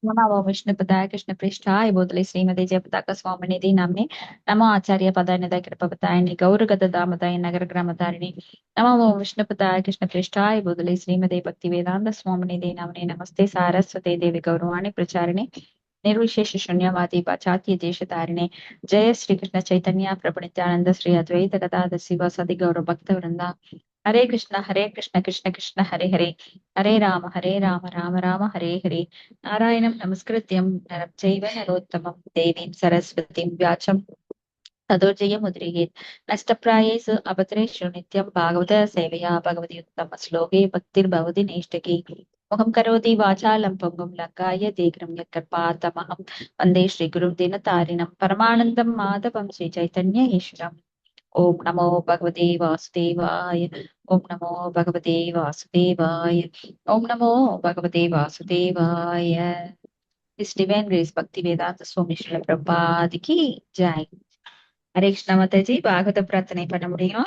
नमो विष्णुपदाय कृष्णपृष्ठाय भूतले श्रीमते जयपताका स्वामिनिधि नाम्ने नमो आचार्य पदाय कृपपताय गौरगदामदाय नगरग्रामतारिणे नमो विष्णुपदाय कृष्णपृष्ठाय भूतले श्रीमते भक्तिवेदांत स्वामिनिधि नाम्ने नमस्ते सारस्वते देवी गौरवाणी प्रचारिणे निर्विशेष शून्यवादी पाश्चात्य देशतारिणे जय श्री कृष्ण चैतन्य प्रभु नित्यानंद श्री अद्वैत गदाधर शिवासादि गौर भक्त वृंदा हरे कृष्ण कृष्ण कृष्ण हरे हरे हरे राम राम हरे हरे नारायणं नमस्कृत्यं नरं चैव नरोत्तमं देवीं सरस्वतीं व्यासं ततो जयमुद्रियेत् नष्टप्रायेषु अभद्रेषु नित्यं भागवत सेवया भगवति उत्तमश्लोके भक्तिर्भवति नैष्ठिकी मुखं करोति वाचालं पङ्गुं लङ्काय देग्रं यत्कृपातमहं वन्दे श्रीगुरुं दिनतारिणं परमानन्दं माधवं श्रीचैतन्य ईश्वरम् ओम नमो भगवते वासुदेवाय ओम नमो भगवते वासुदेवाय ओम नमो भगवते वासुदेवाय इस डिवाइन ग्रेस भक्ति वेदांत स्वामी श्रील प्रभुपाद की जय हरे कृष्ण माता जी भागवत प्रार्थனை பண்ண முடியுமா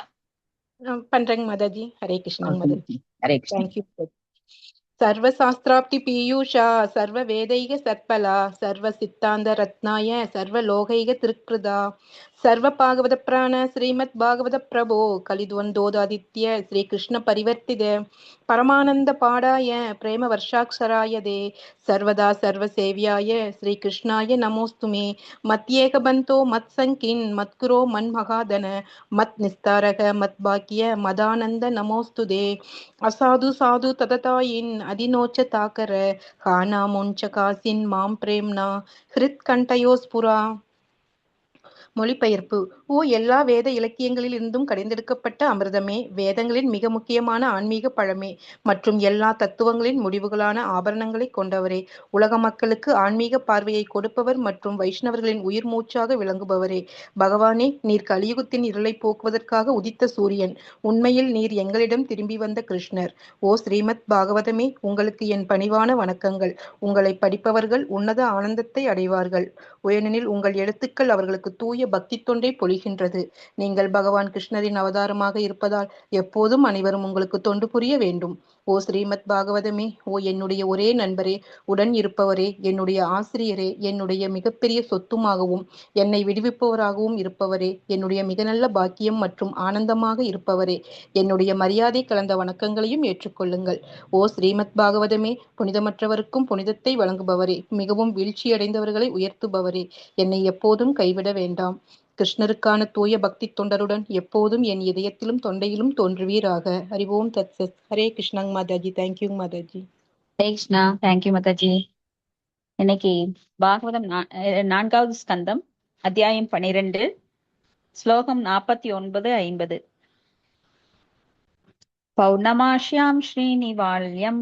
பண்றேங்க மாதாஜி. ஹரே கிருஷ்ணங்க மாதாஜி. हरे कृष्ण தேங்க்யூ. सर्वशास्त्राप्ति पीयूषा सर्ववेदैक सत्फला सर्वसिद्धान्त रत्नाय सर्वलोकैक त्रिकृदा सर्वभागवत प्राण श्रीमद् भागवत प्रभो कलिद्वन्द्वोदादित्य श्रीकृष्ण परिवर्तित परमानंद पाडाय प्रेम वर्षाक्षराय दे सर्वदा सर्वसेव्याय श्रीकृष्णाय नमोस्तुमे मत्येकबन्तो मत्सङ्किन् मत्कुरो मन्महादन मत् निस्तारक मत्भाग्य मदानन्द नमोस्तुदे असाधु साधु तदतायिन् अधिनोच ताकर खाना मुञ्च कासिन् मां प्रेम्ना ஹிருத்கண்டயோஸ்புரா. மொழிபெயர்ப்பு. ஓ எல்லா வேத இலக்கியங்களில் இருந்தும் கடைந்தெடுக்கப்பட்ட அமிர்தமே, வேதங்களின் மிக முக்கியமான ஆன்மீக பழமே மற்றும் எல்லா தத்துவங்களின் முடிவுகளான ஆபரணங்களை கொண்டவரே, உலக மக்களுக்கு ஆன்மீக பார்வையை கொடுப்பவர் மற்றும் வைஷ்ணவர்களின் உயிர் மூச்சாக விளங்குபவரே, பகவானே, நீர் கலியுகத்தின் இருளை போக்குவதற்காக உதித்த சூரியன். உண்மையில் நீர் எங்களிடம் திரும்பி வந்த கிருஷ்ணர். ஓ ஸ்ரீமத் பாகவதமே, உங்களுக்கு என் பணிவான வணக்கங்கள். உங்களை படிப்பவர்கள் உன்னத ஆனந்தத்தை அடைவார்கள், ஏனெனில் உங்கள் எழுத்துக்கள் அவர்களுக்கு தூய பக்தி தொண்டை பொழிகின்றது. நீங்கள் பகவான் கிருஷ்ணரின் அவதாரமாக இருப்பதால் எப்போதும் அனைவரும் உங்களுக்கு தொண்டு புரிய வேண்டும். ஓ ஸ்ரீமத் பாகவதமே, ஓ என்னுடைய ஒரே நண்பரே, உடன் இருப்பவரே, என்னுடைய ஆசிரியரே, என்னுடைய மிகப்பெரிய சொத்துமாகவும் என்னை விடுவிப்பவராகவும் இருப்பவரே, என்னுடைய மிக நல்ல பாக்கியம் மற்றும் ஆனந்தமாக இருப்பவரே, என்னுடைய மரியாதை கலந்த வணக்கங்களையும் ஏற்றுக்கொள்ளுங்கள். ஓ ஸ்ரீமத் பாகவதமே, புனிதமற்றவருக்கும் புனிதத்தை வழங்குபவரே, மிகவும் வீழ்ச்சியடைந்தவர்களை உயர்த்துபவரே, என்னை எப்போதும் கைவிட வேண்டாம். கிருஷ்ணருக்கான தூய பக்தி தொண்டருடன் எப்போதும் என் இதயத்திலும் தொண்டையிலும் தோன்றுவீராக. ஹரிவோம் தத் சத். ஹரே கிருஷ்ணங் மாதாஜி. தேங்க்யூ மாதாஜி. ஹரே கிருஷ்ணா. தேங்க்யூ மாதாஜி. இன்னைக்கு பாகவதம் 4வது ஸ்கந்தம் அத்தியாயம் 12 ஸ்லோகம் 49-50. पौर्णमाश्यां श्रीनिवाल्यं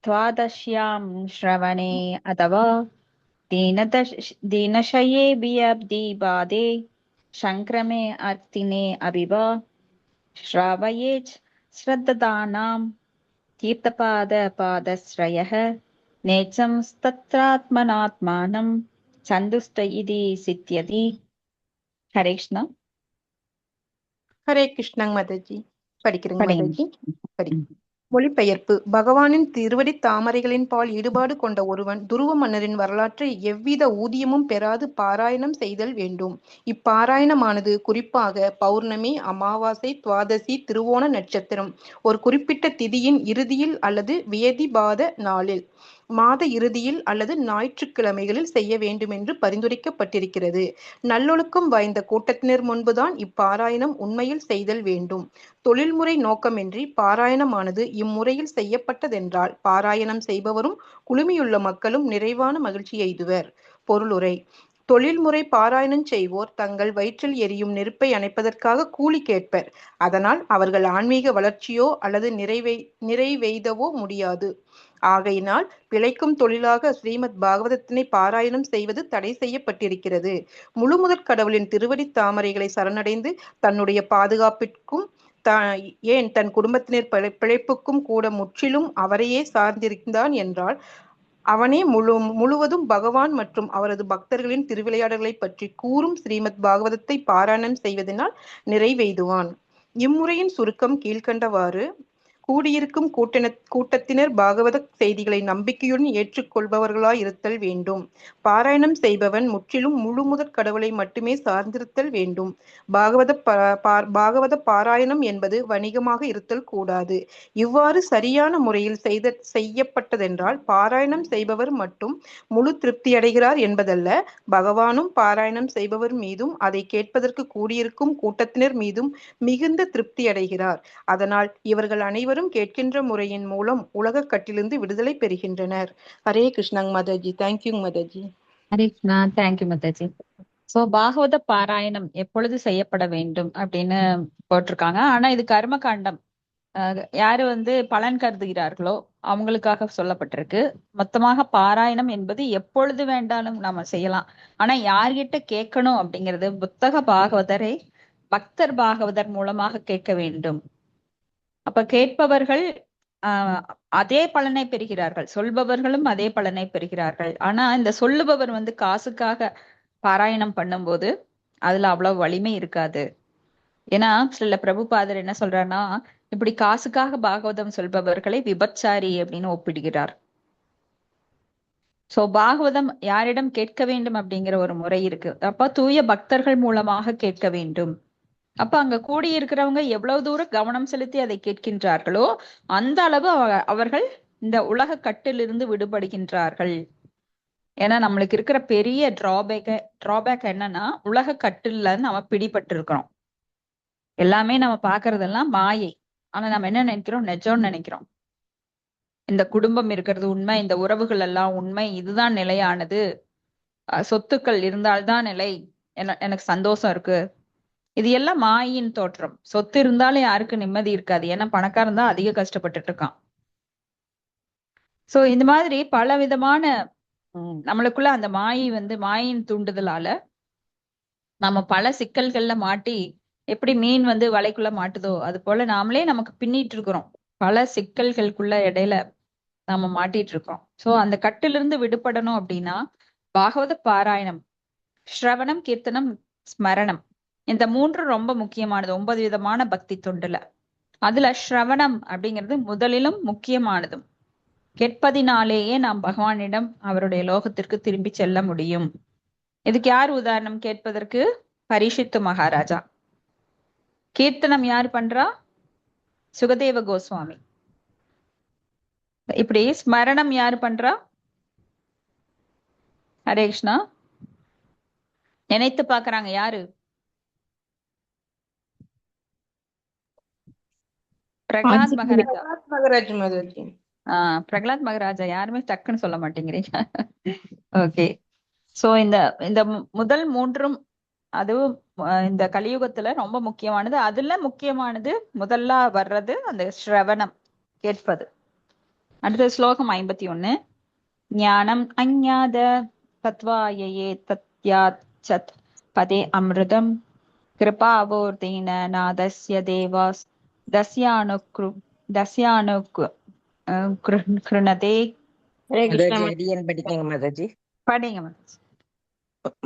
द्वादश्यां श्रवणे अथवा दीनशयेऽभियब्धिबाधे संक्रमे अर्तिने अभिवा श्रावयेत् श्रद्धानां तीर्थपादश्रयः नेचं तत्रात्मनात्मानं सन्तुष्ट इति सिद्ध्यति. हरे कृष्ण. ஹரே கிருஷ்ணங் மாதாஜி. படிக்கிறேங்க மாதாஜி. மொழிபெயர்ப்பு. பகவானின் திருவடி தாமரைகளின் பால் ஈடுபாடு கொண்ட ஒருவன் துருவ மன்னரின் வரலாற்றை எவ்வித ஊதியமும் பெறாது பாராயணம் செய்தல் வேண்டும். இப்பாராயணமானது குறிப்பாக பௌர்ணமி, அமாவாசை, துவாதசி, திருவோண நட்சத்திரம், ஒரு குறிப்பிட்ட திதியின் இறுதியில் அல்லது வியதிபாத நாளில், மாத இறுதியில் அல்லது ஞாயிற்றுக்கிழமைகளில் செய்ய வேண்டும் என்று பரிந்துரைக்கப்பட்டிருக்கிறது. நல்லொழுக்கம் வாய்ந்த கூட்டத்தினர் முன்புதான் இப்பாராயணம் உண்மையில் செய்தல் வேண்டும். தொழில்முறை நோக்கமின்றி பாராயணமானது இம்முறையில் செய்யப்பட்டதென்றால் பாராயணம் செய்பவரும் குழுமியுள்ள மக்களும் நிறைவான மகிழ்ச்சி எய்துவர். பொருளுரை. தொழில்முறை பாராயணம் செய்வோர் தங்கள் வயிற்றில் எரியும் நெருப்பை அணைப்பதற்காக கூலி கேட்பர். அதனால் அவர்கள் ஆன்மீக வளர்ச்சியோ அல்லது நிறைவெய்தவோ முடியாது. ஆகையினால் பிழைக்கும் தொழிலாக ஸ்ரீமத் பாகவதத்தினை பாராயணம் செய்வது தடை செய்யப்பட்டிருக்கிறது. முழுமுதற் கடவுளின் திருவடி தாமரைகளை சரணடைந்து தன்னுடைய பாதுகாப்பிற்கும் ஏன் தன் குடும்பத்தினர் பிழைப்புக்கும் கூட முற்றிலும் அவரையே சார்ந்திருந்தான் என்றால் அவனே முழுவதும் பகவான் மற்றும் அவரது பக்தர்களின் திருவிளையாடல்களை பற்றி கூறும் ஸ்ரீமத் பாகவதத்தை பாராயணம் செய்வதனால் நிறைவெய்துவான். இம்முறையின் சுருக்கம் கீழ்கண்டவாறு. கூடியிருக்கும் கூட்டத்தினர் பாகவத செய்திகளை நம்பிக்கையுடன் ஏற்றுக்கொள்பவர்களாய் இருத்தல் வேண்டும். பாராயணம் செய்பவன் முற்றிலும் முழுமுதற் கடவுளை மட்டுமே சார்ந்திருத்தல் வேண்டும். பாகவத பாராயணம் என்பது வணிகமாக இருத்தல் கூடாது. இவ்வாறு சரியான முறையில் செய்யப்பட்டதென்றால் பாராயணம் செய்பவர் மட்டும் முழு திருப்தியடைகிறார் என்பதல்ல, பகவானும் பாராயணம் செய்பவர் மீதும் அதை கேட்பதற்கு கூடியிருக்கும் கூட்டத்தினர் மீதும் மிகுந்த திருப்தியடைகிறார். அதனால் இவர்கள் அனைவரும் கேட்கின்ற முறையின் மூலம் உலகக் கட்டிலிருந்து விடுதலை பெறுகின்றனர். ஹரே கிருஷ்ணாங் Mataji. Thank you Mataji. Hare Krishna. Thank you Mataji. So Bhagavata பாராயணம் எப்பொழுது செய்யப்பட வேண்டும் அப்படின்னு போட்டிருக்காங்க. ஆனா இது கர்ம காண்டம். யாரு பலன் கருதுகிறார்களோ அவங்களுக்காக சொல்லப்பட்டிருக்கு. மொத்தமாக பாராயணம் என்பது எப்பொழுது வேண்டாலும் நாம செய்யலாம். ஆனா யார்கிட்ட கேட்கணும் அப்படிங்கிறது புத்தக பாகவதரை பக்தர் பாகவதர் மூலமாக கேட்க வேண்டும். அப்ப கேட்பவர்கள் அதே பலனை பெறுகிறார்கள், சொல்பவர்களும் அதே பலனை பெறுகிறார்கள். ஆனா இந்த சொல்லுபவர் காசுக்காக பாராயணம் பண்ணும்போது அதுல அவ்வளவு வலிமை இருக்காது. ஏன்னா சில பிரபுபாதர் என்ன சொல்றாருன்னா, இப்படி காசுக்காக பாகவதம் சொல்பவர்களை விபச்சாரி அப்படின்னு ஒப்பிடுகிறார். சோ பாகவதம் யாரிடம் கேட்க வேண்டும் அப்படிங்கிற ஒரு முறை இருக்கு. அப்ப தூய பக்தர்கள் மூலமாக கேட்க வேண்டும். அப்ப அங்க கூடியிருக்கிறவங்க எவ்வளவு தூரம் கவனம் செலுத்தி அதை கேட்கின்றார்களோ அந்த அளவு அவர்கள் இந்த உலக கட்டிலிருந்து விடுபடுகின்றார்கள். ஏன்னா நம்மளுக்கு இருக்கிற பெரிய டிராபேக் என்னன்னா, உலக கட்டில்ல நம்ம பிடிபட்டு இருக்கிறோம். எல்லாமே நம்ம பாக்குறதெல்லாம் மாயை. ஆனா நம்ம என்ன நினைக்கிறோம்? நிஜம்னு நினைக்கிறோம். இந்த குடும்பம் இருக்கிறது உண்மை, இந்த உறவுகள் எல்லாம் உண்மை, இதுதான் நிலையானது, சொத்துக்கள் இருந்தால்தான் நிலை, எனக்கு சந்தோஷம் இருக்கு. இது எல்லாம் மாயின் தோற்றம். சொத்து இருந்தாலும் யாருக்கு நிம்மதி இருக்காது. ஏன்னா பணக்காரன் தான் அதிக கஷ்டப்பட்டுட்டு இருக்கான். சோ இந்த மாதிரி பல விதமான நம்மளுக்குள்ள அந்த மாயின் தூண்டுதலால நம்ம பல சிக்கல்கள்ல மாட்டி, எப்படி மீன் வலைக்குள்ள மாட்டுதோ அது போல நாமளே நமக்கு பின்னிட்டு இருக்கிறோம். பல சிக்கல்களுக்குள்ள இடையில நாம மாட்டிட்டு இருக்கோம். சோ அந்த கட்டிலிருந்து விடுபடணும் அப்படின்னா பாகவத பாராயணம், ஸ்ரவணம், கீர்த்தனம், ஸ்மரணம், இந்த மூன்று ரொம்ப முக்கியமானது 9 விதமான பக்தி தொண்டுல. அதுல ஸ்ரவணம் அப்படிங்கிறது முதலிலும் முக்கியமானதும். கேட்பதினாலேயே நாம் பகவானிடம் அவருடைய லோகத்திற்கு திரும்பி செல்ல முடியும். இதுக்கு யார் உதாரணம் கேட்பதற்கு? பரீட்சித்து மகாராஜா. கீர்த்தனம் யார் பண்றா? சுகதேவ கோஸ்வாமி. இப்படி ஸ்மரணம் யார் பண்றா? ஹரே கிருஷ்ணா. நினைத்து பாக்குறாங்க யாரு? பிரகலாத் மகாராஜா. பிரகலாத் மகாராஜா யாருமே டக்குன்னு சொல்ல மாட்டேங்கிறீங்க. ஓகே. சோ இந்த முதல் மூன்றும் அதுவும் இந்த கலியுகத்துல ரொம்ப முக்கியமானது. அதுல முக்கியமானது முதல்ல வர்றது அந்த ஸ்ரவணம், கேட்பது. அடுத்த ஸ்லோகம் 51. ஞானம் அஞ்ஞாத தத்வாயே தத்யாத் சத் பதே அமிர்தம் கிருபாவோர்தீன நாதஸ்ய தேவாஸ் தஸ்யானு கிருணதே. படிங்க மாதாஜி. படிங்க மாதாஜி.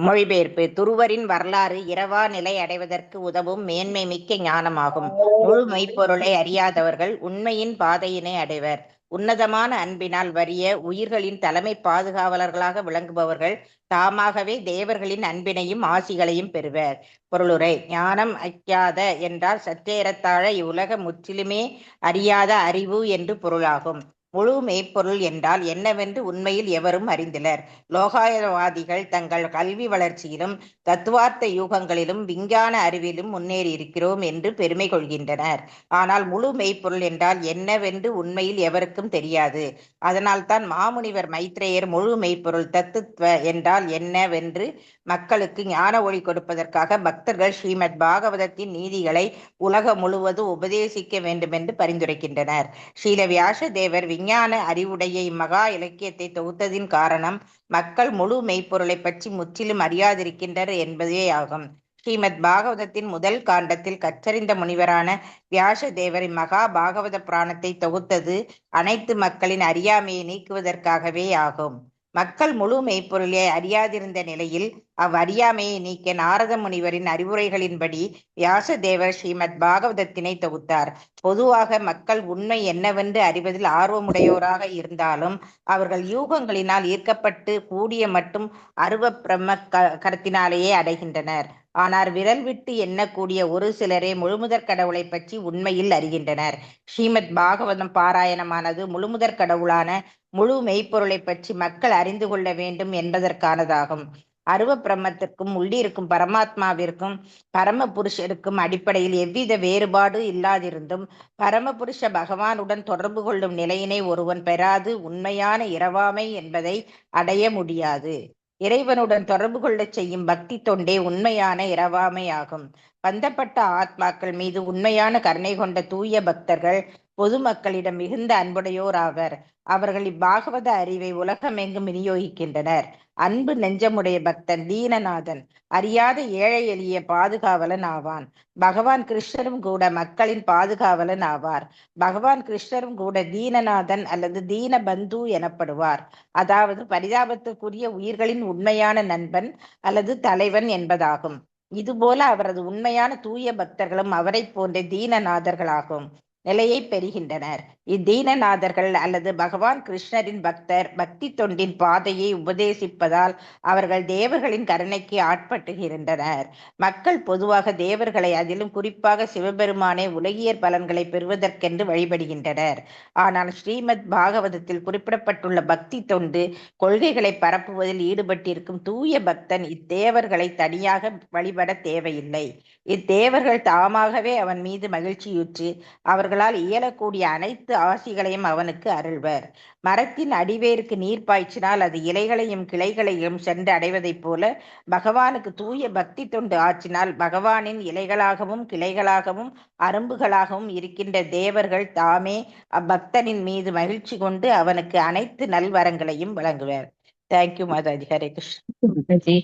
மொழிபெயர்ப்பு. துருவரின் வரலாறு இரவா நிலை அடைவதற்கு உதவும் மேன்மை மிக்க ஞானமாகும். முழு மெய்ப்பொருளை அறியாதவர்கள் உண்மையின் பாதையினை அடைவர். உன்னதமான அன்பினால் வறிய உயிர்களின் தலைமை பாதுகாவலர்களாக விளங்குபவர்கள் தாமாகவே தேவர்களின் அன்பினையும் ஆசிகளையும் பெறுவர். பொருளுரை. ஞானம் அஞ்ஞாத என்றால் சற்றேறத்தாழ இவ்வுலக முற்றிலுமே அறியாத அறிவு என்று பொருளாகும். முழு மெய்ப்பொருள் என்றால் என்னவென்று உண்மையில் எவரும் அறிந்திலர். லோகாயவாதிகள் தங்கள் கல்வி வளர்ச்சியிலும் தத்துவார்த்த யூகங்களிலும் விஞ்ஞான அறிவிலும் முன்னேறி இருக்கிறோம் என்று பெருமை கொள்கின்றனர். ஆனால் முழு மெய்ப்பொருள் என்றால் என்னவென்று உண்மையில் எவருக்கும் தெரியாது. அதனால்தான் மாமுனிவர் மைத்ரேயர் முழு மெய்ப்பொருள் தத்துவ என்றால் என்னவென்று மக்களுக்கு ஞான ஒளி கொடுப்பதற்காக பக்தர்கள் ஸ்ரீமத் பாகவதத்தின் நீதிகளை உலகம் முழுவதும் உபதேசிக்க வேண்டுமென்று பரிந்துரைக்கின்றனர். ஸ்ரீல வியாச தேவர் விஞ்ஞான அறிவுடைய இம்மகா இலக்கியத்தை தொகுத்ததின் காரணம் மக்கள் முழு மெய்ப்பொருளை பற்றி முற்றிலும் அறியாதிருக்கின்றனர் என்பதே ஆகும். ஸ்ரீமத் பாகவதத்தின் முதல் காண்டத்தில் கற்றறிந்த முனிவரான வியாச தேவர் இம்மகா பாகவத புராணத்தை தொகுத்தது அனைத்து மக்களின் அறியாமையை நீக்குவதற்காகவே ஆகும். மக்கள் முழு மெய்ப்பொருளை அறியாதிருந்த நிலையில் அவ்வறியாமையை நீக்க நாரத முனிவரின் அறிவுரைகளின்படி வியாசதேவர் ஸ்ரீமத் பாகவதத்தினை தொகுத்தார். பொதுவாக மக்கள் உண்மை என்னவென்று அறிவதில் ஆர்வமுடையோராக இருந்தாலும் அவர்கள் யூகங்களினால் ஈர்க்கப்பட்டு கூடிய மட்டும் அருவ பிரம்ம கருத்தினாலேயே அடைகின்றனர். ஆனால் விரல் விட்டு எண்ணக்கூடிய ஒரு சிலரே முழுமுதற் கடவுளை பற்றி உண்மையில் அறிகின்றனர். ஸ்ரீமத் பாகவதம் பாராயணமானது முழுமுதற் கடவுளான முழு மெய்ப்பொருளை பற்றி மக்கள் அறிந்து கொள்ள வேண்டும் என்பதற்கானதாகும். அருவ பிரம்மத்திற்கும் உள்ளிருக்கும் பரமாத்மாவிற்கும் பரம புருஷருக்கும் அடிப்படையில் எவ்வித வேறுபாடு இல்லாதிருந்தும் பரமபுருஷ பகவானுடன் தொடர்பு கொள்ளும் நிலையினை ஒருவன் பெறாது உண்மையான இரவாமை என்பதை அடைய முடியாது. இறைவனுடன் தொடர்பு கொள்ளச் செய்யும் பக்தி தொண்டே உண்மையான இரவாமை ஆகும். பந்தப்பட்ட ஆத்மாக்கள் மீது உண்மையான கருணை கொண்ட தூய பக்தர்கள் பொதுமக்களிடம் மிகுந்த அன்புடையோர் ஆவர். அவர்கள் இப்பாகவத அறிவை உலகமெங்கும் விநியோகிக்கின்றனர். அன்பு நெஞ்சமுடைய பக்தன் தீனநாதன் அறியாத ஏழை எளிய பாதுகாவலன் ஆவான். பகவான் கிருஷ்ணரும் கூட மக்களின் பாதுகாவலன் ஆவார். பகவான் கிருஷ்ணரும் கூட தீனநாதன் அல்லது தீன பந்து எனப்படுவார். அதாவது பரிதாபத்துக்குரிய உயிர்களின் உண்மையான நண்பன் அல்லது தலைவன் என்பதாகும். இதுபோல அவரது உண்மையான தூய பக்தர்களும் அவரை போன்ற தீனநாதர்களாகும் நிலையை பெறுகின்றனர். இத்தீனநாதர்கள் அல்லது பகவான் கிருஷ்ணரின் பக்தர் பக்தி தொண்டின் பாதையை உபதேசிப்பதால் அவர்கள் தேவர்களின் கருணைக்கு ஆட்பட்டுகின்றனர். மக்கள் பொதுவாக தேவர்களை, அதிலும் குறிப்பாக சிவபெருமானை உலகியற் பலன்களை பெறுவதற்கென்று வழிபடுகின்றனர். ஆனால் ஸ்ரீமத் பாகவதத்தில் குறிப்பிடப்பட்டுள்ள பக்தி தொண்டு கொள்கைகளை பரப்புவதில் ஈடுபட்டிருக்கும் தூய பக்தன் இத்தேவர்களை தனியாக வழிபட தேவையில்லை. இத்தேவர்கள் தாமாகவே அவன் மீது மகிழ்ச்சியுற்று அவர்களால் இயலக்கூடிய அனைத்து ஆசிகளையும் அவனுக்கு அருள்வர். மரத்தின் அடிவேருக்கு நீர் பாய்ச்சினால் அது இலைகளையும் கிளைகளையும் சென்று அடைவதைப் போல பகவானுக்கு தூய பக்தி தொண்டு ஆற்றினால் பகவானின் இலைகளாகவும் கிளைகளாகவும் அரும்புகளாகவும் இருக்கின்ற தேவர்கள் தாமே அப்பக்தனின் மீது மகிழ்ச்சி கொண்டு அவனுக்கு அனைத்து நல்வரங்களையும் வழங்குவர். தேங்க்யூ மாதாஜி. ஹரே கிருஷ்ணா.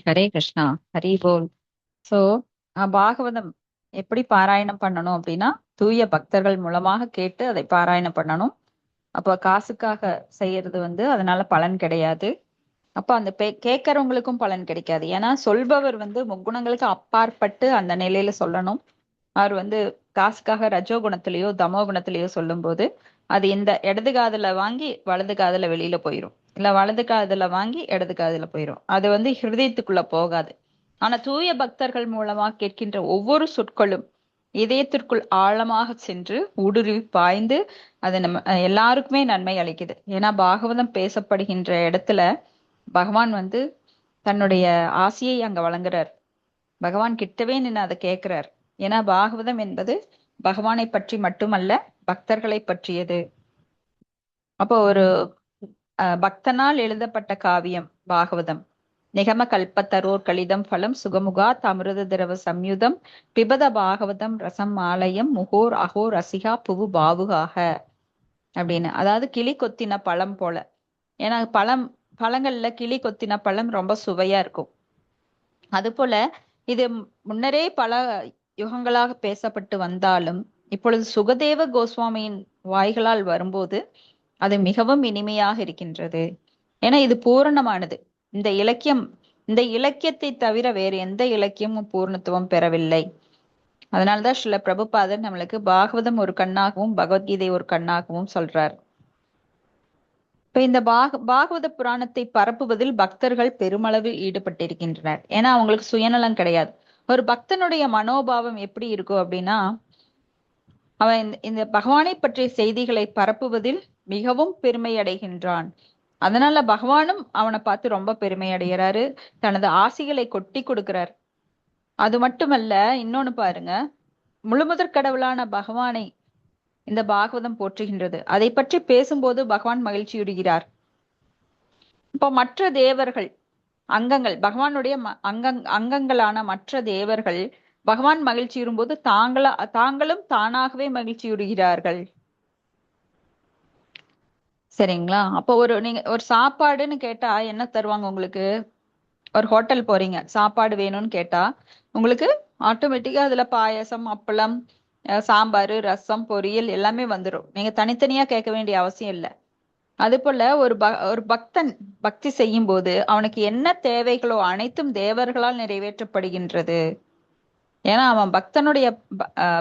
ஹரே கிருஷ்ணா. ஹரி போல். சோ பாகவதம் எப்படி பாராயணம் பண்ணணும் அப்படின்னா, தூய பக்தர்கள் மூலமாக கேட்டு அதை பாராயணம் பண்ணணும். அப்ப காசுக்காக செய்யறது அதனால பலன் கிடையாது. அப்ப அந்த கேட்கறவங்களுக்கும் பலன் கிடைக்காது. ஏன்னா சொல்பவர் முக்குணங்களுக்கு அப்பாற்பட்டு அந்த நிலையில சொல்லணும். அவர் காசுக்காக ரஜோ குணத்திலேயோ தமோ குணத்திலேயோ சொல்லும் போது அது இந்த இடது காதுல வாங்கி வலது காதுல வெளியில போயிரும், இல்ல வலது காதுல வாங்கி இடது காதுல போயிரும். அது ஹிருதயத்துக்குள்ள போகாது. ஆனா தூய பக்தர்கள் மூலமா கேட்கின்ற ஒவ்வொரு சொற்களும் இதயத்திற்குள் ஆழமாக சென்று ஊடுருவி பாய்ந்து அது நம்ம எல்லாருக்குமே நன்மை அளிக்குது. ஏன்னா பாகவதம் பேசப்படுகின்ற இடத்துல பகவான் தன்னுடைய ஆசையை அங்க வழங்குறார். பகவான் கிட்டவே நின்று அதை கேட்கிறார். ஏன்னா பாகவதம் என்பது பகவானை பற்றி மட்டுமல்ல, பக்தர்களை பற்றியது. அப்போ ஒரு பக்தனால் எழுதப்பட்ட காவியம் பாகவதம். நிகம கல்பத்தரோர் கலிதம் பலம் சுகமுகா அமிர்த திரவ சம்யுதம் பிபத பாகவதம் ரசம் ஆலயம் முகோர் அகோர் ரசிகா புவு பாவுகாக அப்படின்னு. அதாவது கிளி கொத்தின பழம் போல. ஏன்னா பழங்கள்ல கிளி கொத்தின பழம் ரொம்ப சுவையா இருக்கும். அது போல இது முன்னரே பல யுகங்களாக பேசப்பட்டு வந்தாலும் இப்பொழுது சுகதேவ கோஸ்வாமியின் வாய்களால் வரும்போது அது மிகவும் இனிமையாக இருக்கின்றது. ஏன்னா இது பூரணமானது. இந்த இலக்கியத்தை தவிர வேறு எந்த இலக்கியமும் பூர்ணத்துவம் பெறவில்லை. அதனாலதான் ஸ்ரீல பிரபுபாதர் நம்மளுக்கு பாகவதம் ஒரு கண்ணாகவும் பகவத்கீதை ஒரு கண்ணாகவும் சொல்றார். இப்ப இந்த பாகவத புராணத்தை பரப்புவதில் பக்தர்கள் பெருமளவில் ஈடுபட்டிருக்கின்றனர். ஏன்னா அவங்களுக்கு சுயநலம் கிடையாது. ஒரு பக்தனுடைய மனோபாவம் எப்படி இருக்கும் அப்படின்னா, அவன் இந்த பகவானை பற்றிய செய்திகளை பரப்புவதில் மிகவும் பெருமை அடைகின்றான். அதனால பகவானும் அவனை பார்த்து ரொம்ப பெருமை அடைகிறாரு, தனது ஆசிகளை கொட்டி கொடுக்கிறார். அது மட்டுமல்ல, இன்னொன்னு பாருங்க, முழுமுதற் கடவுளான பகவானை இந்த பாகவதம் போற்றுகின்றது. அதை பற்றி பேசும்போது பகவான் மகிழ்ச்சியுறுகிறார். இப்போ மற்ற தேவர்கள் அங்கங்கள், பகவானுடைய அங்கங்களான மற்ற தேவர்கள் பகவான் மகிழ்ச்சியுறும் போது தாங்களும் தானாகவே மகிழ்ச்சியுறுகிறார்கள். சரிங்களா? அப்போ நீங்க ஒரு சாப்பாடுன்னு கேட்டா என்ன தருவாங்க உங்களுக்கு? ஒரு ஹோட்டல் போறீங்க, சாப்பாடு வேணும்னு கேட்டா உங்களுக்கு ஆட்டோமேட்டிக்கா அதுல பாயசம், அப்பளம், சாம்பார், ரசம், பொரியல் எல்லாமே வந்துடும். நீங்க தனித்தனியா கேட்க வேண்டிய அவசியம் இல்லை. அது போல ஒரு பக்தன் பக்தி செய்யும் போது அவனுக்கு என்ன தேவைகளோ அனைத்தும் தேவர்களால் நிறைவேற்றப்படுகின்றது. ஏன்னா அவன்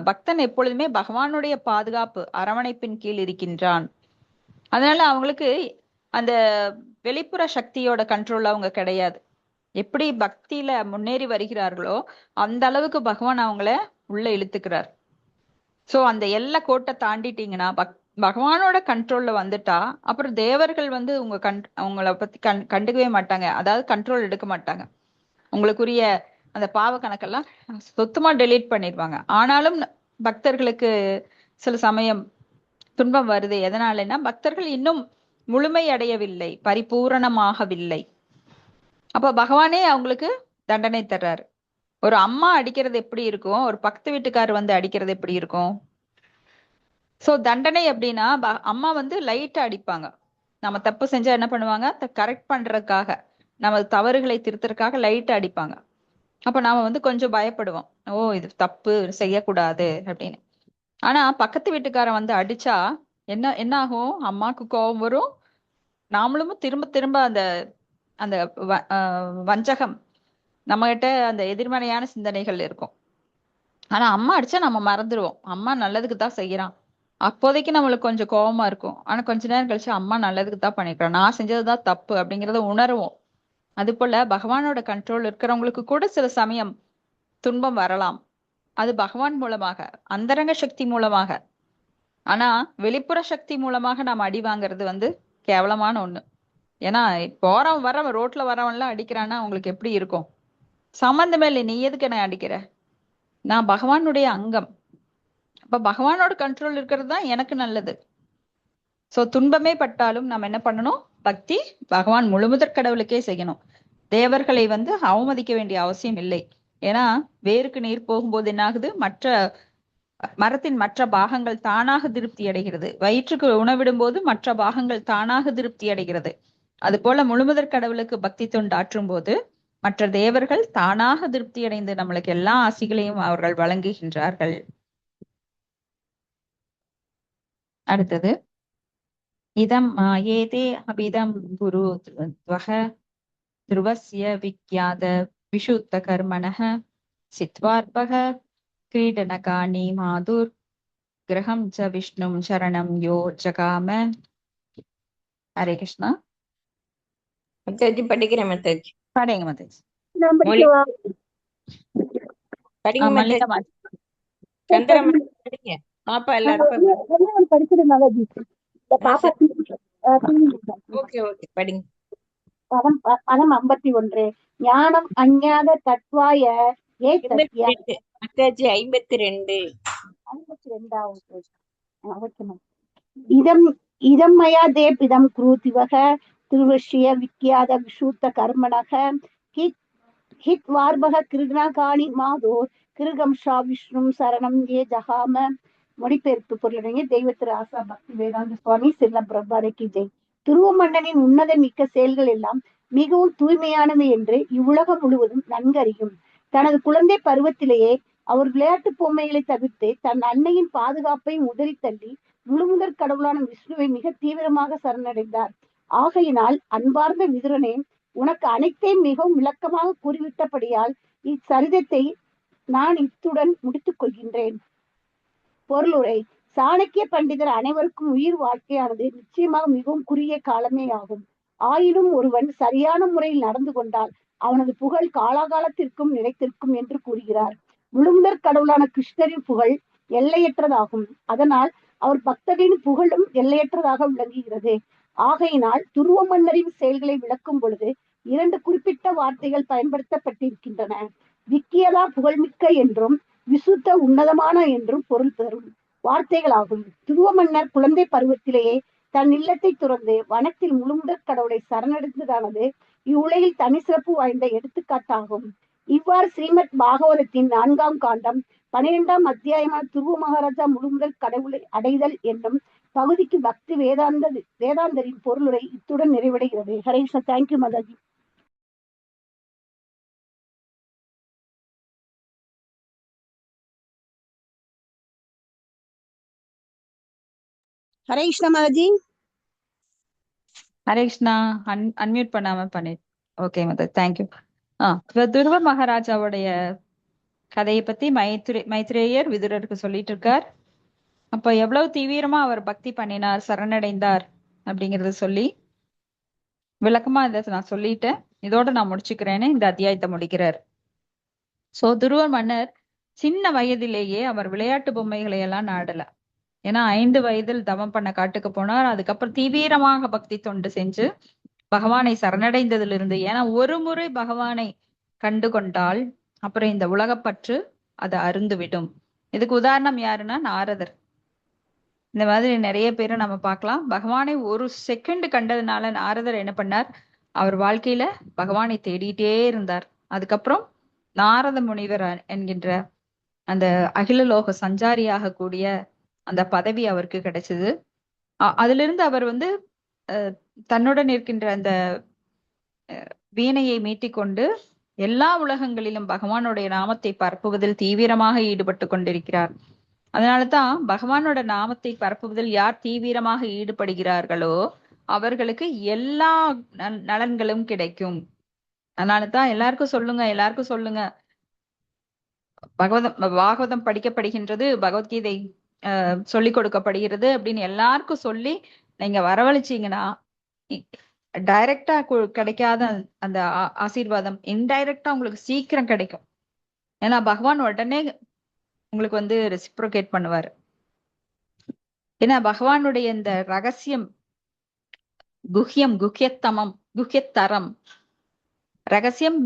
பக்தன் எப்பொழுதுமே பகவானுடைய பாதுகாப்பு அரவணைப்பின் கீழ் இருக்கின்றான். அதனால அவங்களுக்கு அந்த வெளிப்புற சக்தியோட கண்ட்ரோல் அவங்க கிடையாது. எப்படி பக்தியில முன்னேறி வருகிறார்களோ அந்த அளவுக்கு பகவான் அவங்கள உள்ள இழுத்துக்கிறார். சோ அந்த எல்லை கோட்டை தாண்டிட்டீங்கன்னா பகவானோட கண்ட்ரோல்ல வந்துட்டா அப்புறம் தேவர்கள் வந்து உங்களை பத்தி கண்டுக்கவே மாட்டாங்க. அதாவது கண்ட்ரோல் எடுக்க மாட்டாங்க. உங்களுக்குரிய அந்த பாவ கணக்கெல்லாம் சுத்தமா டெலீட் பண்ணிடுவாங்க. ஆனாலும் பக்தர்களுக்கு சில சமயம் துன்பம் வருது. எதனாலன்னா பக்தர்கள் இன்னும் முழுமை அடையவில்லை, பரிபூரணமாகவில்லை. அப்ப பகவானே அவங்களுக்கு தண்டனை தர்றாரு. ஒரு அம்மா அடிக்கிறது எப்படி இருக்கும், ஒரு பக்கத்து வீட்டுக்காரர் வந்து அடிக்கிறது எப்படி இருக்கும்? சோ தண்டனை அப்படின்னா அம்மா வந்து லைட்டா அடிப்பாங்க. நம்ம தப்பு செஞ்சா என்ன பண்ணுவாங்க, கரெக்ட் பண்றதுக்காக, நம்ம தவறுகளை திருத்தறதுக்காக லைட்டா அடிப்பாங்க. அப்ப நாம வந்து கொஞ்சம் பயப்படுவோம், ஓ இது தப்பு செய்யக்கூடாது அப்படின்னு. ஆனா பக்கத்து வீட்டுக்காரன் வந்து அடிச்சா என்ன ஆகும், அம்மாக்கு கோபம் வரும், நாமளும் திரும்ப திரும்ப அந்த அந்த வஞ்சகம் நம்ம கிட்ட அந்த எதிர்மறையான சிந்தனைகள் இருக்கும். ஆனா அம்மா அடிச்சா நம்ம மறந்துடுவோம், அம்மா நல்லதுக்கு தான் செய்யறான். அப்போதைக்கு நம்மளுக்கு கொஞ்சம் கோபமா இருக்கும். ஆனா கொஞ்ச நேரம் கழிச்சு அம்மா நல்லதுக்கு தான் பண்ணிருக்கிறேன், நான் செஞ்சதுதான் தப்பு அப்படிங்கறத உணருவோம். அது போல பகவானோட கண்ட்ரோல் இருக்கிறவங்களுக்கு கூட சில சமயம் துன்பம் வரலாம். அது பகவான் மூலமாக, அந்தரங்க சக்தி மூலமாக. ஆனா வெளிப்புற சக்தி மூலமாக நாம் அடி வாங்குறது வந்து கேவலமான ஒண்ணு. ஏன்னா வரவன் ரோட்ல வரவன் எல்லாம் அடிக்கிறான்னா உங்களுக்கு எப்படி இருக்கும்? சம்பந்தமே இல்லை, நீ எதுக்கு என்ன அடிக்கிற, நான் பகவானுடைய அங்கம். அப்ப பகவானோட கண்ட்ரோல் இருக்கிறது தான் எனக்கு நல்லது. சோ துன்பமே பட்டாலும் நம்ம என்ன பண்ணணும், பக்தி பகவான் முழுமுதற் கடவுளுக்கே செய்யணும். தேவர்களை வந்து அவமதிக்க வேண்டிய அவசியம் இல்லை. ஏன்னா வேருக்கு நீர் போகும்போது என்ன ஆகுது, மரத்தின் மற்ற பாகங்கள் தானாக திருப்தி அடைகிறது. வயிற்றுக்கு உணவிடும் போது மற்ற பாகங்கள் தானாக திருப்தி அடைகிறது. அது போல முழுமுதற் கடவுளுக்கு பக்தி தொண்டாற்றும் போது மற்ற தேவர்கள் தானாக திருப்தி அடைந்து நம்மளுக்கு எல்லா ஆசிகளையும் அவர்கள் வழங்குகின்றார்கள். அடுத்தது, இதம் மாயேதே அபிதம் குரு துவக த்ருவஸ்ய விக்யாத விஷுத்த கர்மணः சித்வார்பக கிரீடனகாணி மாதுர் கிரகம் ச விஷ்ணும் சரணம் யோ ஜகாம. ஹரே கிருஷ்ணா. மத்தாஜி படிக்கிறேன். மத்தாஜி பாடுங்க மதேஷ். மொழி படிங்க மல்லிகா மத்தாஜி. சந்திரமா படிங்க. பாப்பா எல்லாரும் படிச்சிடு மகாஜி. இந்த பாப்பா ஓகே ஓகே படிங்க. பதம் 51. ஞானம் அஞ்ஞாத தத்வாய ஏ சத்யா. மத்தாஜி 52. 52வது வச்சனம். இதம் இதம் மயா தேபிதம் குருதிவக திருவஷ்ய விக்யாத விஷூத்த கர்மணக ஹித் வார்பக கிருஷ்ணகாணி மாதோர் கிருகம் ஷா விஷ்ணும் சரணம் ஏ ஜகாம. மொழிபெயர்ப்பு பொருளுடைய தெய்வ திரு ஆசா பக்தி வேதாந்த சுவாமி சில பிரபாரைக்கு ஜெய். துருவ மன்னனின் உன்னத மிக்க செயல்கள் எல்லாம் மிகவும் தூய்மையானவை என்று இவ்வுலகம் முழுவதும் நன்கறியும். தனது குழந்தை பருவத்திலேயே அவர் விளையாட்டு பொம்மைகளை தவிர்த்து தன் அன்னையின் பாதுகாப்பை உதறி தள்ளி முழுமுதற் கடவுளான விஷ்ணுவை மிக தீவிரமாக சரணடைந்தார். ஆகையினால் அன்பார்ந்த விதுரனே, உனக்கு அனைத்தையும் மிகவும் விளக்கமாக கூறிவிட்டபடியால் இச்சரிதத்தை நான் இத்துடன் முடித்துக் கொள்கின்றேன். பொருளுரை. சாணக்கிய பண்டிதர் அனைவருக்கும் உயிர் வாழ்க்கையானது நிச்சயமாக மிகவும் குறுகிய காலமே ஆகும். ஆயினும் ஒருவன் சரியான முறையில் நடந்து கொண்டால் அவனது புகழ் காலாகாலத்திற்கும் நிலைத்திருக்கும் என்று கூறுகிறார். முழுமுதற் கடவுளான கிருஷ்ணரின் புகழ் எல்லையற்றதாகும். அதனால் அவர் பக்தரின் புகழும் எல்லையற்றதாக விளங்குகிறது. ஆகையினால் துருவ மன்னரின் செயல்களை விளக்கும் பொழுது 2 குறிப்பிட்ட வார்த்தைகள் பயன்படுத்தப்பட்டிருக்கின்றன. விக்கியதா புகழ்மிக்க என்றும் விசுத்த உன்னதமான என்றும் பொருள் தரும் வார்த்தைகளாகும். துருவ மன்னர் குழந்தை பருவத்திலேயே தன் இல்லத்தை துறந்து வனத்தில் முழுமுதற் கடவுளை சரணடைந்ததானது இவ்வுலகில் தனி சிறப்பு வாய்ந்த எடுத்துக்காட்டாகும். இவ்வாறு ஸ்ரீமத் பாகவதத்தின் 4ஆம் காண்டம் 12ஆம் அத்தியாயமான துருவ மகாராஜா முழுமுதற் கடவுளை அடைதல் என்னும் பகுதிக்கு பக்தி வேதாந்தரின் பொருளுரை இத்துடன் நிறைவடைகிறது. ஹரே கிருஷ்ணா. தேங்க்யூ மாதாஜி. ஹரே கிருஷ்ணா மாதாஜி. ஹரே கிருஷ்ணா. அன்மியூட் பண்ணாம பண்ணி. Okay mother, thank you. இப்ப துருவ மகாராஜாவுடைய கதையை பத்தி மைத்ரேயர் விதுரருக்கு சொல்லிட்டு இருக்கார். அப்ப எவ்வளவு தீவிரமா அவர் பக்தி பண்ணினார், சரணடைந்தார் அப்படிங்கறத சொல்லி விளக்கமா இதை நான் சொல்லிட்டேன். இதோட நான் முடிச்சுக்கிறேன்னு இந்த அத்தியாயத்தை முடிக்கிறார். சோ துருவ மன்னர் சின்ன வயதிலேயே அவர் விளையாட்டு பொம்மைகளை எல்லாம் நாடல. ஏன்னா 5 வயதில் தவம் பண்ண காட்டுக்கு போனார். அதுக்கப்புறம் தீவிரமாக பக்தி தொண்டு செஞ்சு பகவானை சரணடைந்ததிலிருந்து, ஏன்னா ஒரு முறை பகவானை கண்டு கொண்டால் அப்புறம் இந்த உலகப்பற்று அதை அருந்துவிடும். இதுக்கு உதாரணம் யாருன்னா நாரதர். இந்த மாதிரி நிறைய பேரை நம்ம பார்க்கலாம். பகவானை ஒரு செகண்ட் கண்டதுனால நாரதர் என்ன பண்ணார், அவர் வாழ்க்கையில பகவானை தேடிட்டே இருந்தார். அதுக்கப்புறம் நாரத முனிவர் என்கின்ற அந்த அகிலலோக சஞ்சாரியாக கூடிய அந்த பதவி அவருக்கு கிடைச்சது. அதிலிருந்து அவர் வந்து தன்னுடன் இருக்கின்ற அந்த வீணையை மீட்டிக்கொண்டு எல்லா உலகங்களிலும் பகவானுடைய நாமத்தை பரப்புவதில் தீவிரமாக ஈடுபட்டு கொண்டிருக்கிறார். அதனாலதான் பகவானோட நாமத்தை பரப்புவதில் யார் தீவிரமாக ஈடுபடுகிறார்களோ அவர்களுக்கு எல்லா நலன்களும் கிடைக்கும். அதனாலதான் எல்லாருக்கும் சொல்லுங்க பாகவதம் படிக்கப்படுகின்றது, பகவத்கீதை சொல்லிக் கொடுக்கப்படுகிறது அப்படின்னு எல்லாருக்கும் சொல்லி நீங்க வரவழைச்சீங்கன்னா டைரக்டா கிடைக்காத அந்த ஆசீர்வாதம் இன்டைரக்டா உங்களுக்கு சீக்கிரம் கிடைக்கும். ஏன்னா பகவான் உடனே உங்களுக்கு வந்து ரெசிப்ரோகேட் பண்ணுவாரு. ஏன்னா பகவானுடைய இந்த ரகசியம் குஹ்யத்தரம் ரகசியம்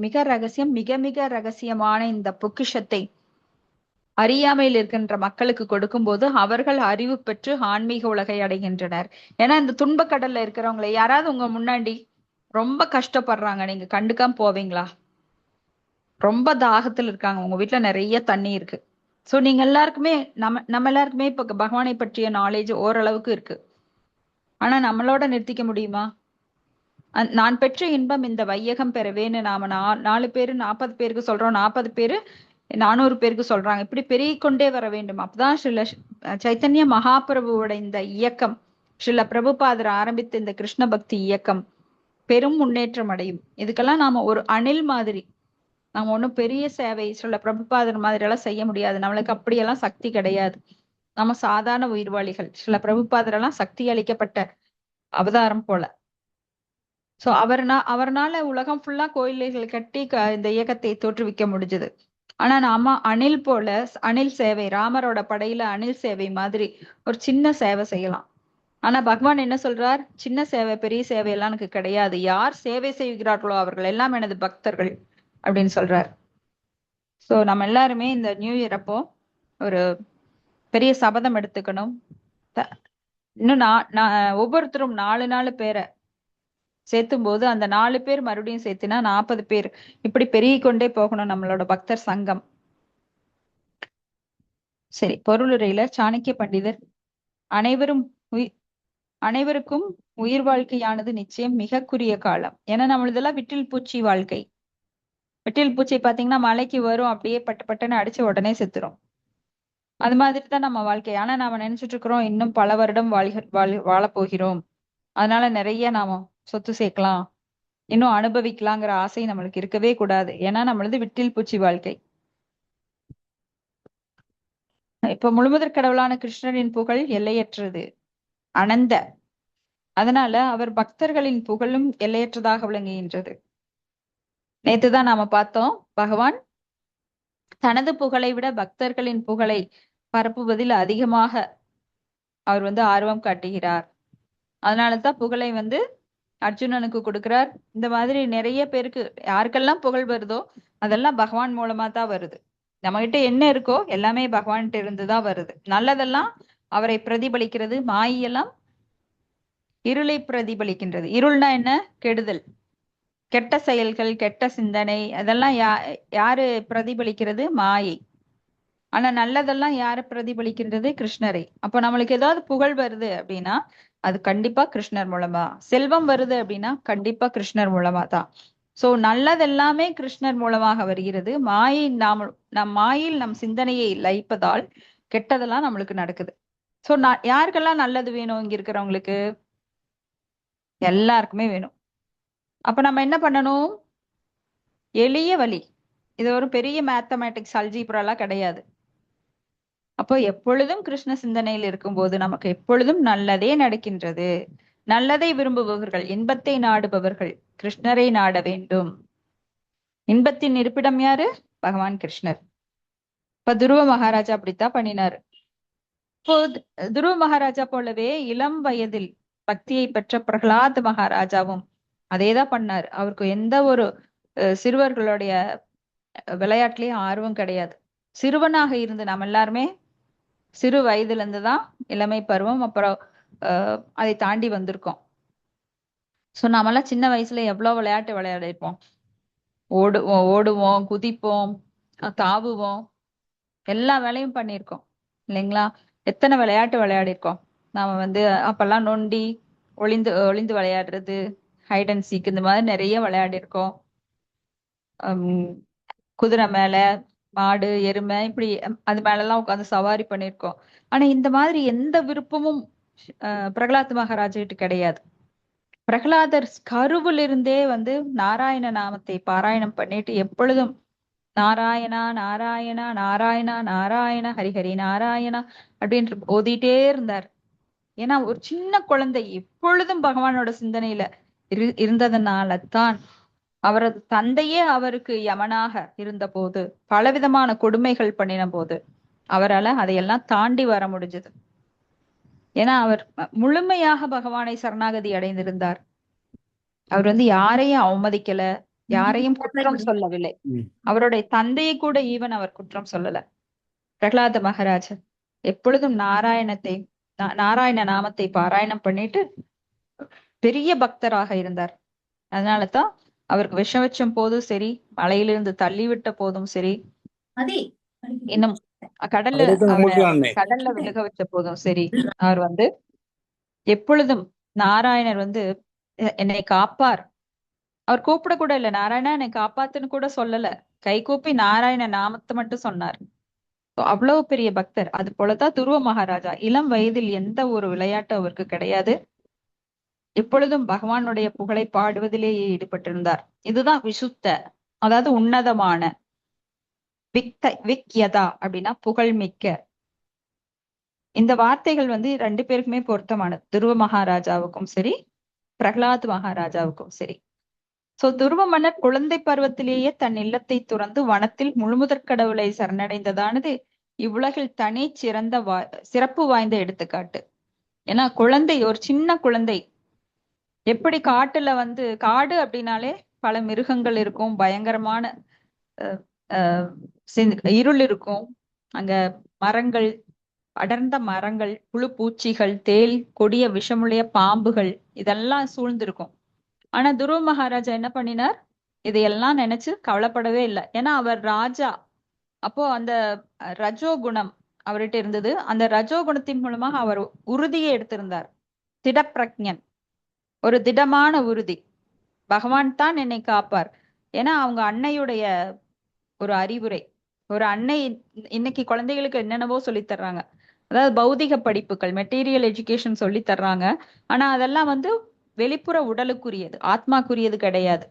மிக ரகசியம், மிக மிக ரகசியமான இந்த பொக்கிஷத்தை அறியாமையில் இருக்கின்ற மக்களுக்கு கொடுக்கும் போது அவர்கள் அறிவு பெற்று ஆன்மீக உலகை அடைகின்றனர். ஏன்னா இந்த துன்ப கடல்ல இருக்கிறவங்களை யாராவது உங்க முன்னாடி ரொம்ப கஷ்டப்படுறாங்க, நீங்க கண்டுக்காம போவீங்களா? ரொம்ப தாகத்துல இருக்காங்க, உங்க வீட்டுல நிறைய தண்ணி இருக்கு. சோ நீங்க எல்லாருக்குமே நம்ம எல்லாருக்குமே இப்ப பகவானை பற்றிய நாலேஜ் ஓரளவுக்கு இருக்கு. ஆனா நம்மளோட நிறுத்திக்க முடியுமா? நான் பெற்ற இன்பம் இந்த வையகம் பெறவேன்னு நாம 4 பேரு 40 பேருக்கு சொல்றோம், 40 பேரு 400 பேருக்கு சொல்றாங்க. இப்படி பெருகிக்கொண்டே வர வேண்டும். அப்பதான் ஸ்ரீல சைத்தன்ய மகாபிரபுவோட இந்த இயக்கம், ஸ்ரீல பிரபுபாதர் ஆரம்பித்த இந்த கிருஷ்ண பக்தி இயக்கம் பெரும் முன்னேற்றம் அடையும். இதுக்கெல்லாம் நாம ஒரு அணில் மாதிரி, நாம ஒண்ணும் பெரிய சேவை ஸ்ரீல பிரபுபாதர் மாதிரி எல்லாம் செய்ய முடியாது. நம்மளுக்கு அப்படியெல்லாம் சக்தி கிடையாது. நம்ம சாதாரண உயிர்வாளிகள். ஸ்ரீல பிரபுபாதர் எல்லாம் சக்தி அளிக்கப்பட்ட அவதாரம் போல. சோ அவர்னால உலகம் ஃபுல்லா கோயில்கள் கட்டி இந்த இயக்கத்தை தோற்றுவிக்க முடிஞ்சது. ஆனா நாம அணில் போல, அணில் சேவை, ராமரோட படையில அணில் சேவை மாதிரி ஒரு சின்ன சேவை செய்யலாம். ஆனா பகவான் என்ன சொல்றார், சின்ன சேவை பெரிய சேவை எல்லாம் எனக்கு கிடையாது, யார் சேவை செய்கிறார்களோ அவர்கள் எல்லாம் எனது பக்தர்கள் அப்படின்னு சொல்றார். சோ நம்ம எல்லாருமே இந்த நியூ இயர் அப்போ ஒரு பெரிய சபதம் எடுத்துக்கணும். இன்னும் ஒவ்வொருத்தரும் 4 பேரை சேர்த்தும் போது அந்த 4 பேர் மறுபடியும் சேர்த்துனா 40 பேர், இப்படி பெருகிக் கொண்டே போகணும் நம்மளோட பக்தர் சங்கம். சரி, பொருளுரையில சாணக்கிய பண்டிதர் அனைவருக்கும் உயிர் வாழ்க்கையானது நிச்சயம் மிக குறுகிய காலம். ஏன்னா நம்மளதெல்லாம் விட்டில் பூச்சி வாழ்க்கை. விட்டில் பூச்சி பாத்தீங்கன்னா மலைக்கு வரும், அப்படியே பட்டுன்னு அடிச்சு உடனே செத்துரும். அது மாதிரிதான் நம்ம வாழ்க்கை. ஆனா நாம நினைச்சிட்டு இருக்கிறோம் இன்னும் பல வருடம் வாழப் போகிறோம், அதனால நிறைய நாம சொத்து சேர்க்கலாம், இன்னும் அனுபவிக்கலாங்கிற ஆசை நம்மளுக்கு இருக்கவே கூடாது. ஏன்னா நம்மளது விட்டில் பூச்சி வாழ்க்கை. இப்ப முழுமுதற் கடவுளான கிருஷ்ணரின் புகழ் எல்லையற்றது, அனந்த. அதனால அவர் பக்தர்களின் புகழும் எல்லையற்றதாக விளங்குகின்றது. நேத்துதான் நாம பார்த்தோம், பகவான் தனது புகழை விட பக்தர்களின் புகழை பரப்புவதில் அதிகமாக அவர் வந்து ஆர்வம் காட்டுகிறார். அதனாலதான் புகழை வந்து அர்ஜுனனுக்கு கொடுக்கிறார். இந்த மாதிரி நிறைய பேருக்கு யாருக்கெல்லாம் புகழ் வருதோ அதெல்லாம் பகவான் மூலமா தான் வருது. நம்ம கிட்ட என்ன இருக்கோ எல்லாமே பகவான்கிட்ட இருந்துதான் வருது. நல்லதெல்லாம் அவரை பிரதிபலிக்கிறது, மாயெல்லாம் இருளை பிரதிபலிக்கின்றது. இருள்னா என்ன? கெடுதல், கெட்ட செயல்கள், கெட்ட சிந்தனை, அதெல்லாம் யாரு பிரதிபலிக்கிறது? மாயை. ஆனா நல்லதெல்லாம் யாரு பிரதிபலிக்கின்றது? கிருஷ்ணரை. அப்போ நம்மளுக்கு ஏதாவது புகழ் வருது அப்படின்னா அது கண்டிப்பா கிருஷ்ணர் மூலமா. செல்வம் வருது அப்படின்னா கண்டிப்பா கிருஷ்ணர் மூலமா தான். சோ நல்லதெல்லாமே கிருஷ்ணர் மூலமாக வருகிறது. நம் மாயில் நம் சிந்தனையை லயிப்பதால் கெட்டதெல்லாம் நம்மளுக்கு நடக்குது. சோ யாருக்கெல்லாம் நல்லது வேணும்? இங்க இருக்கிறவங்களுக்கு எல்லாருக்குமே வேணும். அப்ப நம்ம என்ன பண்ணணும்? எளிய வழி. இது ஒரு பெரிய மேத்தமேட்டிக்ஸ் அல்ஜீப்ராலாம் கிடையாது. அப்போ எப்பொழுதும் கிருஷ்ண சிந்தனையில் இருக்கும்போது நமக்கு எப்பொழுதும் நல்லதே நடக்கின்றது. நல்லதை விரும்புபவர்கள், இன்பத்தை நாடுபவர்கள் கிருஷ்ணரை நாட வேண்டும். இன்பத்தின் இருப்பிடம் யாரு? பகவான் கிருஷ்ணர். இப்ப துருவ மகாராஜா அப்படித்தான் பண்ணினாரு. இப்போ துருவ மகாராஜா போலவே இளம் வயதில் பக்தியை பெற்ற பிரகலாத் மகாராஜாவும் அதேதான் பண்ணாரு. அவருக்கு எந்த ஒரு சிறுவர்களுடைய விளையாட்டுலயும் ஆர்வம் கிடையாது. சிறுவனாக இருந்து நம்ம எல்லாருமே சிறு வயதுல இருந்துதான் இளமை பருவம், அப்புறம் அதை தாண்டி வந்திருக்கோம். சோ நாமெல்லாம் சின்ன வயசுல எவ்வளவு விளையாட்டு விளையாடிருப்போம். ஓடுவோம், குதிப்போம், தாவுவோம், எல்லா வேலையும் பண்ணியிருக்கோம் இல்லைங்களா? எத்தனை விளையாட்டு விளையாடிருக்கோம். நாம அப்பெல்லாம் நொண்டி, ஒளிந்து ஒளிந்து விளையாடுறது, ஹைட் அண்ட் சீக், இந்த மாதிரி நிறைய விளையாடிருக்கோம். குதிரை மேல, மாடு, எருமை, இப்படி அது மேலெல்லாம் உட்காந்து சவாரி பண்ணியிருக்கோம். ஆனா இந்த மாதிரி எந்த விருப்பமும் பிரகலாத் மகாராஜிட்டு கிடையாது. பிரகலாதர் கருவிலிருந்தே நாராயண நாமத்தை பாராயணம் பண்ணிட்டு எப்பொழுதும் நாராயணா நாராயணா நாராயணா நாராயண ஹரிஹரி நாராயணா அப்படின்ற ஓதிட்டே இருந்தார். ஏன்னா ஒரு சின்ன குழந்தை எப்பொழுதும் பகவானோட சிந்தனையில இருந்ததுனாலதான் அவரது தந்தையே அவருக்கு யமனாக இருந்த போது, பலவிதமான கொடுமைகள் பண்ணின போது அவரால் அதையெல்லாம் தாண்டி வர முடிஞ்சது. ஏன்னா அவர் முழுமையாக பகவானை சரணாகதி அடைந்திருந்தார். அவர் யாரையும் அவமதிக்கல, யாரையும் குற்றம் சொல்லவில்லை. அவருடைய தந்தையை கூட ஈவன் அவர் குற்றம் சொல்லல. பிரகலாத மகாராஜ் எப்பொழுதும் நாராயண நாமத்தை பாராயணம் பண்ணிட்டு பெரிய பக்தராக இருந்தார். அதனாலதான் அவருக்கு விஷம் வச்சும் போதும் சரி, மலையிலிருந்து தள்ளி விட்ட போதும் சரி, இன்னும் கடல்ல விழுக வச்ச போதும் சரி, அவர் எப்பொழுதும் நாராயணர் என்னை காப்பார். அவர் கூப்பிட கூட இல்ல, நாராயணா என்னை காப்பாத்துன்னு கூட சொல்லல, கை கூப்பி நாராயண நாமத்தை மட்டும் சொன்னார். அவ்வளவு பெரிய பக்தர். அது போலதான் துருவ மகாராஜா இளம் வயதில் எந்த ஒரு விளையாட்டு அவருக்கு கிடையாது. எப்பொழுதும் பகவானுடைய புகழை பாடுவதிலேயே ஈடுபட்டிருந்தார். இதுதான் விசுத்த, அதாவது உன்னதமான. விக்யதா அப்படின்னா புகழ்மிக்க. இந்த வார்த்தைகள் ரெண்டு பேருக்குமே பொருத்தமானது, துருவ மகாராஜாவுக்கும் சரி, பிரகலாத் மகாராஜாவுக்கும் சரி. சோ துருவ மன்னர் குழந்தை பருவத்திலேயே தன் இல்லத்தை துறந்து வனத்தில் முழுமுதற் கடவுளை சரணடைந்ததானது இவ்வுலகில் தனி சிறப்பு வாய்ந்த எடுத்துக்காட்டு. ஏன்னா குழந்தை, ஒரு சின்ன குழந்தை எப்படி காட்டுல காடு அப்படின்னாலே பல மிருகங்கள் இருக்கும், பயங்கரமான இருள் இருக்கும், அங்க மரங்கள், அடர்ந்த மரங்கள், புழு பூச்சிகள், தேள், கொடிய விஷமுடைய பாம்புகள், இதெல்லாம் சூழ்ந்திருக்கும். ஆனா துருவ மகாராஜா என்ன பண்ணினார்? இதையெல்லாம் நினைச்சு கவலைப்படவே இல்லை. ஏன்னா அவர் ராஜா. அப்போ அந்த ரஜோகுணம் அவர்கிட்ட இருந்தது. அந்த ரஜோகுணத்தின் மூலமாக அவர் உறுதியை எடுத்திருந்தார். திடப்பிரஜன், ஒரு திடமான உறுதி. பகவான் தான் என்னை காப்பார். ஏன்னா அவங்க அன்னையுடைய ஒரு அறிவுரை. ஒரு அன்னை இன்னைக்கு குழந்தைகளுக்கு என்னென்னவோ சொல்லி தர்றாங்க. அதாவது பௌதிக படிப்புகள், மெட்டீரியல் எஜுகேஷன் சொல்லி தர்றாங்க. ஆனா அதெல்லாம் வெளிப்புற உடலுக்குரியது, ஆத்மாக்குரியது கிடையாது.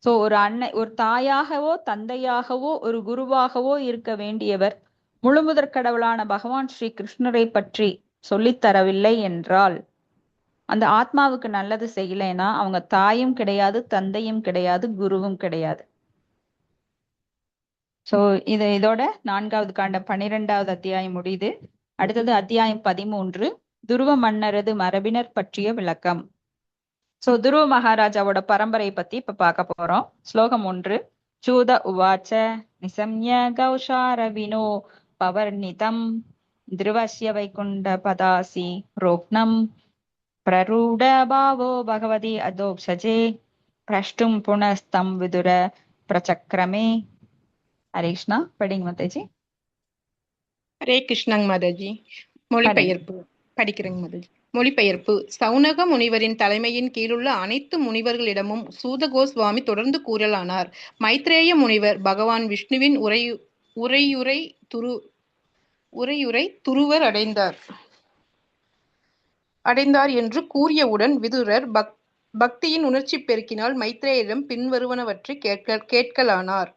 சோ ஒரு அன்னை, ஒரு தாயாகவோ தந்தையாகவோ ஒரு குருவாகவோ இருக்க வேண்டியவர் முழுமுதற் கடவுளான பகவான் ஸ்ரீ கிருஷ்ணரை பற்றி சொல்லித் தரவில்லை என்றால், அந்த ஆத்மாவுக்கு நல்லது செய்யலைன்னா அவங்க தாயும் கிடையாது, தந்தையும் கிடையாது, குருவும் கிடையாது. சோ இதோட 4வது காண்டம் 12வது அத்தியாயம் முடியுது. அடுத்தது அத்தியாயம் 13, துருவ மன்னரது மரபினர் பற்றிய விளக்கம். சோ துருவ மகாராஜாவோட பரம்பரை பத்தி இப்ப பார்க்க போறோம். ஸ்லோகம் 1. சூத உவாச்ச நிசம்ய கௌஷாரவினோ பவர்ணிதம் திருவஸ்ய வைகுண்ட பதாசி ரோக்னம் பிரரூட பாவோ பகவதி அதோக்ஷஜே பிரஷ்டும் புனஸ்தம் விதுர பிரச்சக்ரமே. ஹரேஷ்ணா, படிங்க மாதாஜி. ஹரே கிருஷ்ணங் மாதாஜி. மொழிபெயர்ப்பு படிக்கிறேங்க மாதாஜி. மொழிபெயர்ப்பு. சௌனக முனிவரின் தலைமையின் கீழுள்ள அனைத்து முனிவர்களிடமும் சூத கோஸ்வாமி தொடர்ந்து கூறலானார். மைத்ரேய முனிவர் பகவான் விஷ்ணுவின் உரையுரை துருவர் அடைந்தார் என்று கூறியவுடன் விதுரர் பக்தியின் உணர்ச்சி பெருக்கினால் மைத்ரேயரிடம் பின்வருவனவற்றை கேட்கலானார்.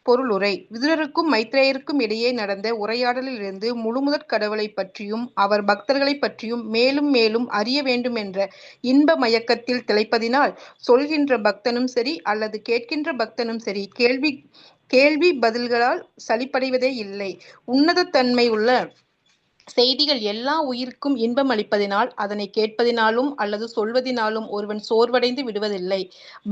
பொருளுரை. விதுரருக்கும் மைத்ரேயருக்கும் இடையே நடந்த உரையாடலிலிருந்து முழுமுதற் கடவுளைப் பற்றியும் அவர் பக்தர்களைப் பற்றியும் மேலும் மேலும் அறிய வேண்டுமென்ற இன்ப மயக்கத்தில் திளைப்பதினால் சொல்கின்ற பக்தனும் சரி அல்லது கேட்கின்ற பக்தனும் சரி கேள்வி பதில்களால் சலிப்படைவதே இல்லை. உன்னதத்தன்மை உள்ள செய்திகள் எல்லா உயிருக்கும் இன்பம் அளிப்பதினால் அதனை கேட்பதினாலும் அல்லது சொல்வதினாலும் ஒருவன் சோர்வடைந்து விடுவதில்லை.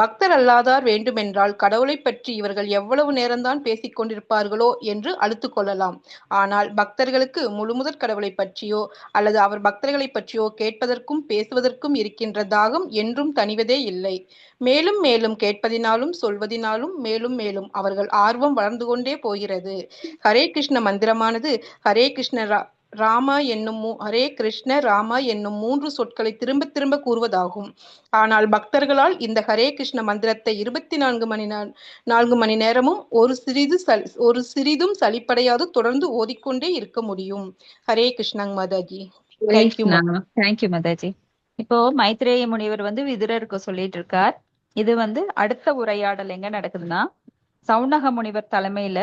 பக்தர் அல்லாதார் வேண்டுமென்றால் கடவுளைப் பற்றி இவர்கள் எவ்வளவு நேரம்தான் பேசிக் கொண்டிருப்பார்களோ என்று அலுத்து கொள்ளலாம். ஆனால் பக்தர்களுக்கு முழுமுதற் கடவுளைப் பற்றியோ அல்லது அவர் பக்தர்களைப் பற்றியோ கேட்பதற்கும் பேசுவதற்கும் இருக்கின்ற தாகம் என்றும் தணிவதே இல்லை. மேலும் மேலும் கேட்பதினாலும் சொல்வதினாலும் மேலும் மேலும் அவர்கள் ஆர்வம் வளர்ந்து கொண்டே போகிறது. ஹரே கிருஷ்ண மந்திரமானது ஹரே கிருஷ்ண ராமா ஹரே கிருஷ்ண ராமா என்னும் 3 சொற்களை திரும்ப திரும்ப கூறுவதாகும். ஆனால் பக்தர்களால் இந்த ஹரே கிருஷ்ண மந்திரத்தை 24 மணி நேரமும் ஒரு சிறிதும் சலிப்படையாது தொடர்ந்து ஓதிக்கொண்டே இருக்க முடியும். ஹரே கிருஷ்ணங் மாதாஜி. தேங்க்யூ மாதாஜி. இப்போ மைத்ரேய முனிவர் விதுரருக்கு சொல்லிட்டு இருக்கார். இது அடுத்த உரையாடல் எங்க நடக்குதுன்னா, சௌனக முனிவர் தலைமையில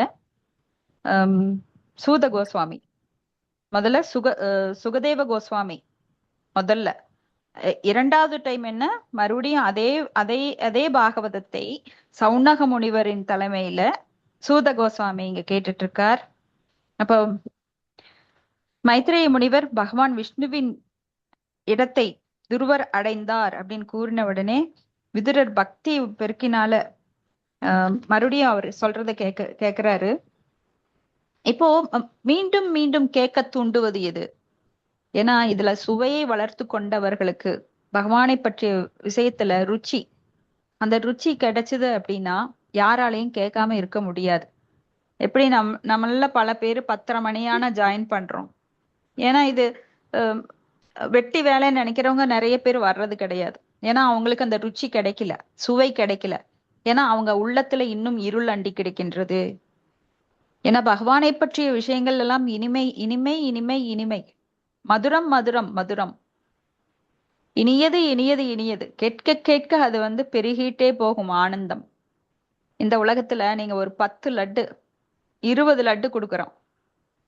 சூத கோஸ்வாமி முதல்ல சுகதேவ கோஸ்வாமி முதல்ல, இரண்டாவது டைம் என்ன, மறுபடியும் அதே பாகவதத்தை சௌனக முனிவரின் தலைமையில சூத கோஸ்வாமி இங்க கேட்டுட்டு இருக்கார். அப்போ மைத்ரேய முனிவர் பகவான் விஷ்ணுவின் இடத்தை துருவர் அடைந்தார் அப்படின்னு கூறின உடனே விதுரர் பக்தி பெருக்கினால மறுபடியும் அவர் சொல்றதை கேக்குறாரு. இப்போ மீண்டும் மீண்டும் கேட்க தூண்டுவது எது? ஏன்னா இதுல சுவையை வளர்த்து கொண்டவர்களுக்கு பகவானை பற்றிய விஷயத்துல ருச்சி, அந்த ருச்சி கிடைச்சது அப்படின்னா யாராலையும் கேட்காம இருக்க முடியாது. எப்படி நம்மள பல பேர் 10:30 மணியான ஜாயின் பண்றோம். ஏன்னா இது வெட்டி வேலைன்னு நினைக்கிறவங்க நிறைய பேர் வர்றது கிடையாது. ஏன்னா அவங்களுக்கு அந்த ருச்சி கிடைக்கல, சுவை கிடைக்கல. ஏன்னா அவங்க உள்ளத்துல இன்னும் இருள் அண்டி கிடைக்கின்றது. ஏன்னா பகவானை பற்றிய விஷயங்கள் எல்லாம் இனிமை இனிமை இனிமை இனிமை, மதுரம் மதுரம் மதுரம், இனியது இனியது இனியது, கேட்க கேட்க அது பெருகிட்டே போகும் ஆனந்தம். இந்த உலகத்துல நீங்க ஒரு 10 லட்டு 20 லட்டு கொடுக்குறோம்,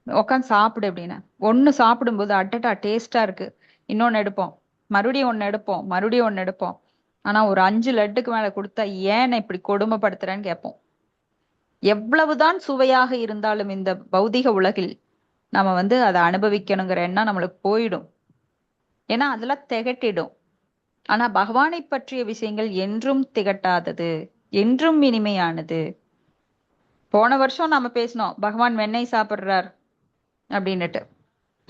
உட்காந்து சாப்பிடு அப்படின்னு. ஒண்ணு சாப்பிடும்போது அட்டட்டா டேஸ்டா இருக்கு, இன்னொன்னு எடுப்போம், மறுபடியும் ஒண்ணு எடுப்போம், மறுபடியும் ஒண்ணு எடுப்போம். ஆனா ஒரு 5 லட்டுக்கு மேல கொடுத்தா ஏன் இப்படி கொடுமைப்படுத்துறேன்னு கேட்போம். எவ்வளவுதான் சுவையாக இருந்தாலும் இந்த பௌதிக உலகில் நம்ம அதை அனுபவிக்கணுங்கிற எண்ணம் நம்மளுக்கு போயிடும். ஏன்னா அதெல்லாம் திகட்டிடும். ஆனா பகவானை பற்றிய விஷயங்கள் என்றும் திகட்டாதது, என்றும் இனிமையானது. போன வருஷம் நாம பேசினோம் பகவான் வெண்ணெய் சாப்பிடுறார் அப்படின்னுட்டு.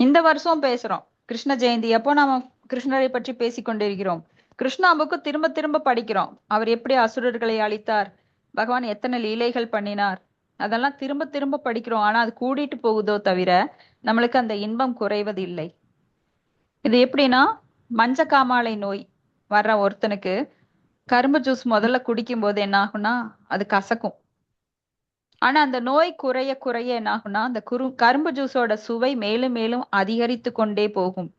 இந்த வருஷம் பேசுறோம் கிருஷ்ண ஜெயந்தி அப்போ நாம கிருஷ்ணரை பற்றி பேசிக்கொண்டிருக்கிறோம். கிருஷ்ணாவுக்கு திரும்ப திரும்ப படிக்கிறோம். அவர் எப்படி அசுரர்களை அழித்தார், பகவான் எத்தனை லீலைகள் பண்ணினார், அதெல்லாம் திரும்ப திரும்ப படிக்கிறோம். ஆனா அது கூடிட்டு போகுதோ தவிர நம்மளுக்கு அந்த இன்பம் குறைவது இல்லை. இது எப்படின்னா, மஞ்ச காமாலை நோய் வர்ற ஒருத்தனுக்கு கரும்பு ஜூஸ் முதல்ல குடிக்கும் போது என்ன ஆகும்னா அது கசக்கும். ஆனா அந்த நோய் குறைய குறைய என்ன ஆகும்னா அந்த கரும்பு ஜூஸோட சுவை மேலும் மேலும் அதிகரித்து கொண்டே போகும்.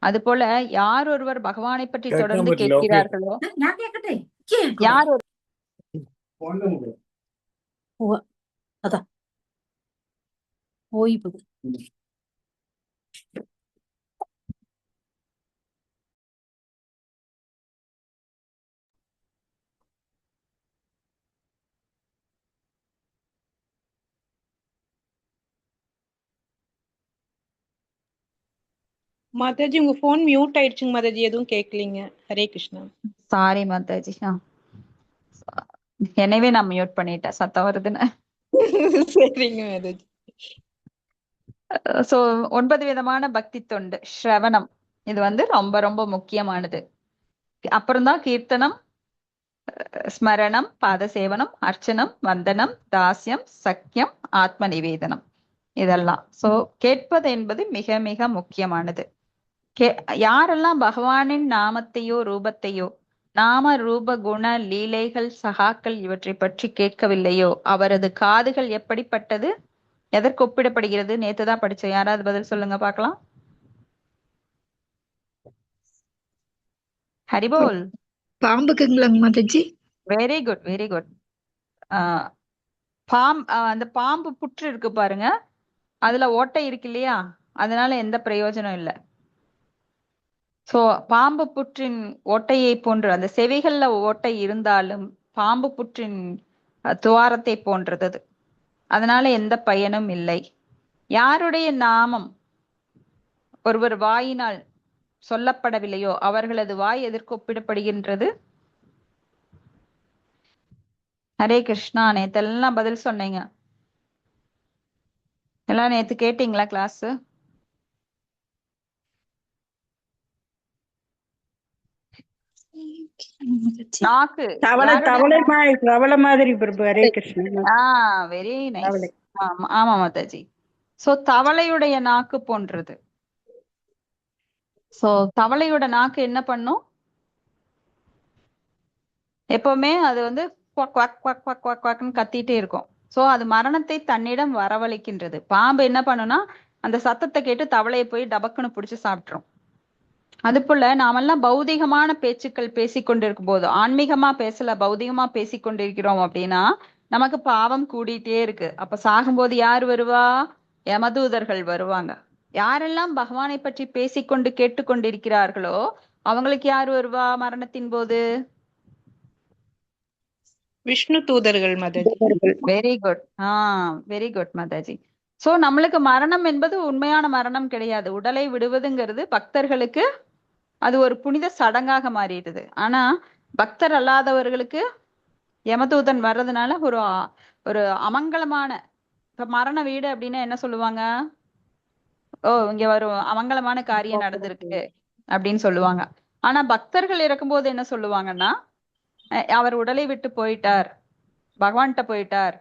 அது போல யார் ஒருவர் பகவானை பற்றி தொடர்ந்து கேட்கிறார்களோ, யார் மாதாஜி உங்க போன் மியூட் ஆயிடுச்சுங்க மாதாஜி, எதுவும் கேட்கலீங்க. ஹரே கிருஷ்ணா. சாரி மாதாஜி, எனவே நான் மியூட் பண்ணிட்டேன், சத்தம் வருதுன்னு. சரிங்க மாதாஜி. சோ 9 விதமான பக்தி தொண்டு. ஸ்ரவணம் இது ரொம்ப ரொம்ப முக்கியமானது. அப்புறம்தான் கீர்த்தனம், ஸ்மரணம், பாத சேவனம், அர்ச்சனம், வந்தனம், தாஸ்யம், சக்கியம், ஆத்ம நிவேதனம், இதெல்லாம். சோ கேட்பது என்பது மிக மிக முக்கியமானது. யாரெல்லாம் பகவானின் நாமத்தையோ ரூபத்தையோ, நாம ரூப குண லீலைகள் சகாக்கள் இவற்றை பற்றி கேட்கவில்லையோ அவரது காதுகள் எப்படிப்பட்டது, எதற்கு ஒப்பிடப்படுகிறது? நேத்துதான் படிச்சோம். யாராவது பதில் சொல்லுங்க பார்க்கலாம். ஹரிபோல். பாம்புக்குங்களாங்க Mataji? Very good, very good. அந்த பாம்பு புற்று இருக்கு பாருங்க, அதுல ஓட்டை இருக்கு இல்லையா, அதனால எந்த பிரயோஜனம் இல்லை. சோ பாம்பு புற்றின் ஓட்டையை போன்று, அந்த செவிகள்ல ஓட்டை இருந்தாலும் பாம்பு புற்றின் துவாரத்தை போன்றது அது. அதனால எந்த பயனும் இல்லை. யாருடைய நாமம் ஒருவர் வாயினால் சொல்லப்படவில்லையோ அவர்களது வாய் எதற்கு ஒப்பிடப்படுகின்றது? ஹரே கிருஷ்ணா. நேத்தெல்லாம் பதில் சொன்னீங்க. எல்லாம் நேத்து கேட்டீங்களா கிளாஸ்? நாக்கு. தவளை மாதிரி பிரபு. ஹரே கிருஷ்ணன். Very nice. ஆமா மாதாஜி. சோ தவளையுடைய நாக்கு போன்றது. சோ தவளையோட நாக்கு என்ன பண்ணும்? எப்பவுமே அது வந்து quack quack quack quack quack குவக்னு கத்திட்டே இருக்கும். சோ அது மரணத்தை தன்னிடம் வரவழைக்கின்றது. பாம்பு என்ன பண்ணுனா அந்த சத்தத்தை கேட்டு தவளையை போய் டபக்குன்னு பிடிச்சு சாப்பிட்டுரும். அது போல நாமெல்லாம் பௌதிகமான பேச்சுக்கள் பேசிக்கொண்டிருக்கும் போது, ஆன்மீகமா பேசல, பௌதிகமா பேசிக்கொண்டிருக்கிறோம் அப்படின்னா நமக்கு பாவம் கூடிட்டே இருக்கு. அப்ப சாகும்போது யார் வருவா? யமதூதர்கள் வருவாங்க. யாரெல்லாம் பகவானை பற்றி பேசிக்கொண்டு கேட்டுக்கொண்டிருக்கிறார்களோ அவங்களுக்கு யார் வருவா மரணத்தின் போது? விஷ்ணு தூதர்கள் Mataji. Very good. Very good Mataji. So நம்மளுக்கு மரணம் என்பது உண்மையான மரணம் கிடையாது. உடலை விடுவதுங்கிறது பக்தர்களுக்கு அது ஒரு புனித சடங்காக மாறிடுது. ஆனா பக்தர் அல்லாதவர்களுக்கு யமதூதன் வர்றதுனால ஒரு அமங்கலமான, இப்ப மரண வீடு அப்படின்னா என்ன சொல்லுவாங்க? இங்க ஒரு அமங்கலமான காரியம் நடந்திருக்கு அப்படின்னு சொல்லுவாங்க. ஆனா பக்தர்கள் இறக்கும்போது என்ன சொல்லுவாங்கன்னா, அவர் உடலை விட்டு போயிட்டார், பகவான்கிட்ட போயிட்டார்.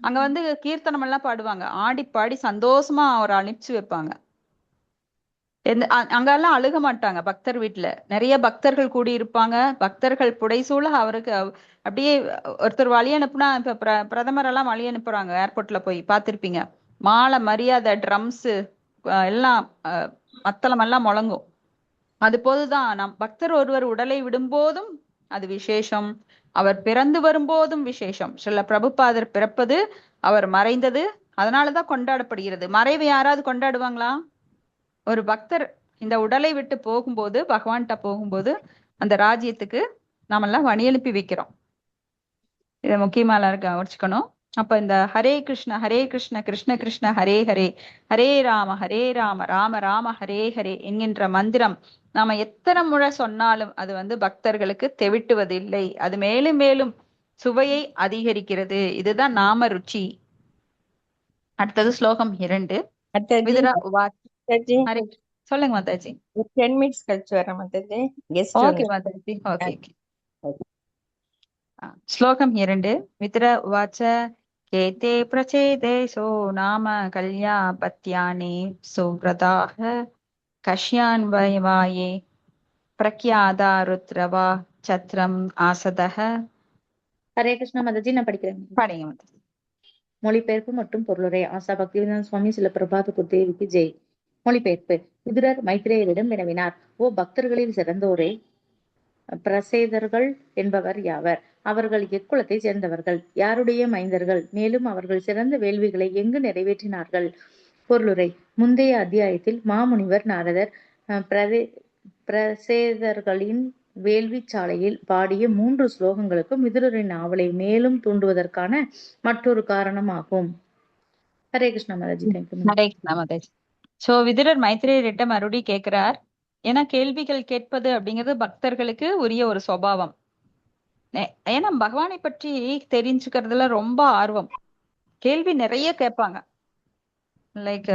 அங்க வந்து கீர்த்தனம் எல்லாம் பாடுவாங்க, ஆடி பாடி சந்தோஷமா அவரை அனுப்பிச்சு வைப்பாங்க. அங்கெல்லாம் அழுக மாட்டாங்க. பக்தர் வீட்டுல நிறைய பக்தர்கள் கூடி இருப்பாங்க. பக்தர்கள் புடைசூழ அவருக்கு அப்படியே ஒருத்தர் வழி அனுப்புனா, இப்ப பிரதமர் எல்லாம் வழி அனுப்புறாங்க ஏர்போர்ட்ல போய் பார்த்திருப்பீங்க. மாலை மரியாதை, ட்ரம்ஸ் எல்லாம் மத்தளம் எல்லாம் முழங்கும். அது போதுதான் பக்தர் ஒருவர் உடலை விடும்போதும் அது விசேஷம், அவர் பிறந்து வரும்போதும் விசேஷம். சில பிரபுபாதர் பிறப்பது, அவர் மறைந்தது அதனாலதான் கொண்டாடப்படுகிறது. மறைவு யாராவது கொண்டாடுவாங்களா? ஒரு பக்தர் இந்த உடலை விட்டு போகும்போது, பகவான்கிட்ட போகும்போது அந்த ராஜ்யத்துக்கு நாமெல்லாம் வழி அனுப்பி வைக்கிறோம். இதை முக்கியமா எல்லாரும் கவனிச்சுக்கணும். அப்ப இந்த ஹரே கிருஷ்ண கிருஷ்ண கிருஷ்ண ஹரே ஹரே, ஹரே ராம ராம ராம ஹரே ஹரே என்கின்ற மந்திரம் நாம எத்தனை முறை சொன்னாலும் அது வந்து பக்தர்களுக்கு தெவிட்டுவதில்லை. அது மேலும் மேலும் சுவையை அதிகரிக்கிறது. இதுதான் நாம ருச்சி. அடுத்தது ஸ்லோகம் 2. சொல்லுங்க மாதாஜி. 10 minutes கழிச்சு வரேன் மாதாஜி. ஓகே மாதாஜி. ஓகே. ஸ்லோகம் 2. விதுர உவாச்ச கேதே பிரச்சேதேசோ நாம கல்யாபத்யானி சுவ்ரதாக கஷ்யான்வயவாயே பிரக்யாதா ருத்ரவா சத்ரம் ஆசதக. ஹரே கிருஷ்ணா மாதாஜி. நான் படிக்கிறேன். படிங்க மாதாஜி. மொழிபெயர்ப்பு மற்றும் பொருளுரை. ஆசா பக்திவேதாந்த சுவாமி சில பிரபாத குருதேவிக்கு ஜெய். மொழிபெயர்ப்பு. விதுரர் மைத்ரேயரிடம் வினவினார், ஓ பக்தர்களில் சிறந்தோரே, பிரசேதர்கள் என்பவர் யாவர்? அவர்கள் எக்குலத்தை சேர்ந்தவர்கள்? யாருடைய மைந்தர்கள்? மேலும் அவர்கள் சிறந்த வேள்விகளை எங்கு நிறைவேற்றினார்கள்? பொருளுரை. முந்தைய அத்தியாயத்தில் மாமுனிவர் நாரதர் பிரசேதர்களின் வேள்வி சாலையில் பாடிய 3 ஸ்லோகங்களுக்கும் விதுரரின் ஆவலை மேலும் தூண்டுவதற்கான மற்றொரு காரணமாகும். ஹரே கிருஷ்ணா மாதாஜி. ஹரே கிருஷ்ணா மாதாஜி. சோ விதுரர் மைத்ரேயரிடம் மறுபடி கேட்கிறார். ஏன்னா கேள்விகள் கேட்பது அப்படிங்கிறது பக்தர்களுக்கு உரிய ஒரு சுபாவம். ஏன்னா பகவானை பற்றி தெரிஞ்சுக்கிறதுல ரொம்ப ஆர்வம். கேள்வி நிறைய கேட்பாங்க. லைக்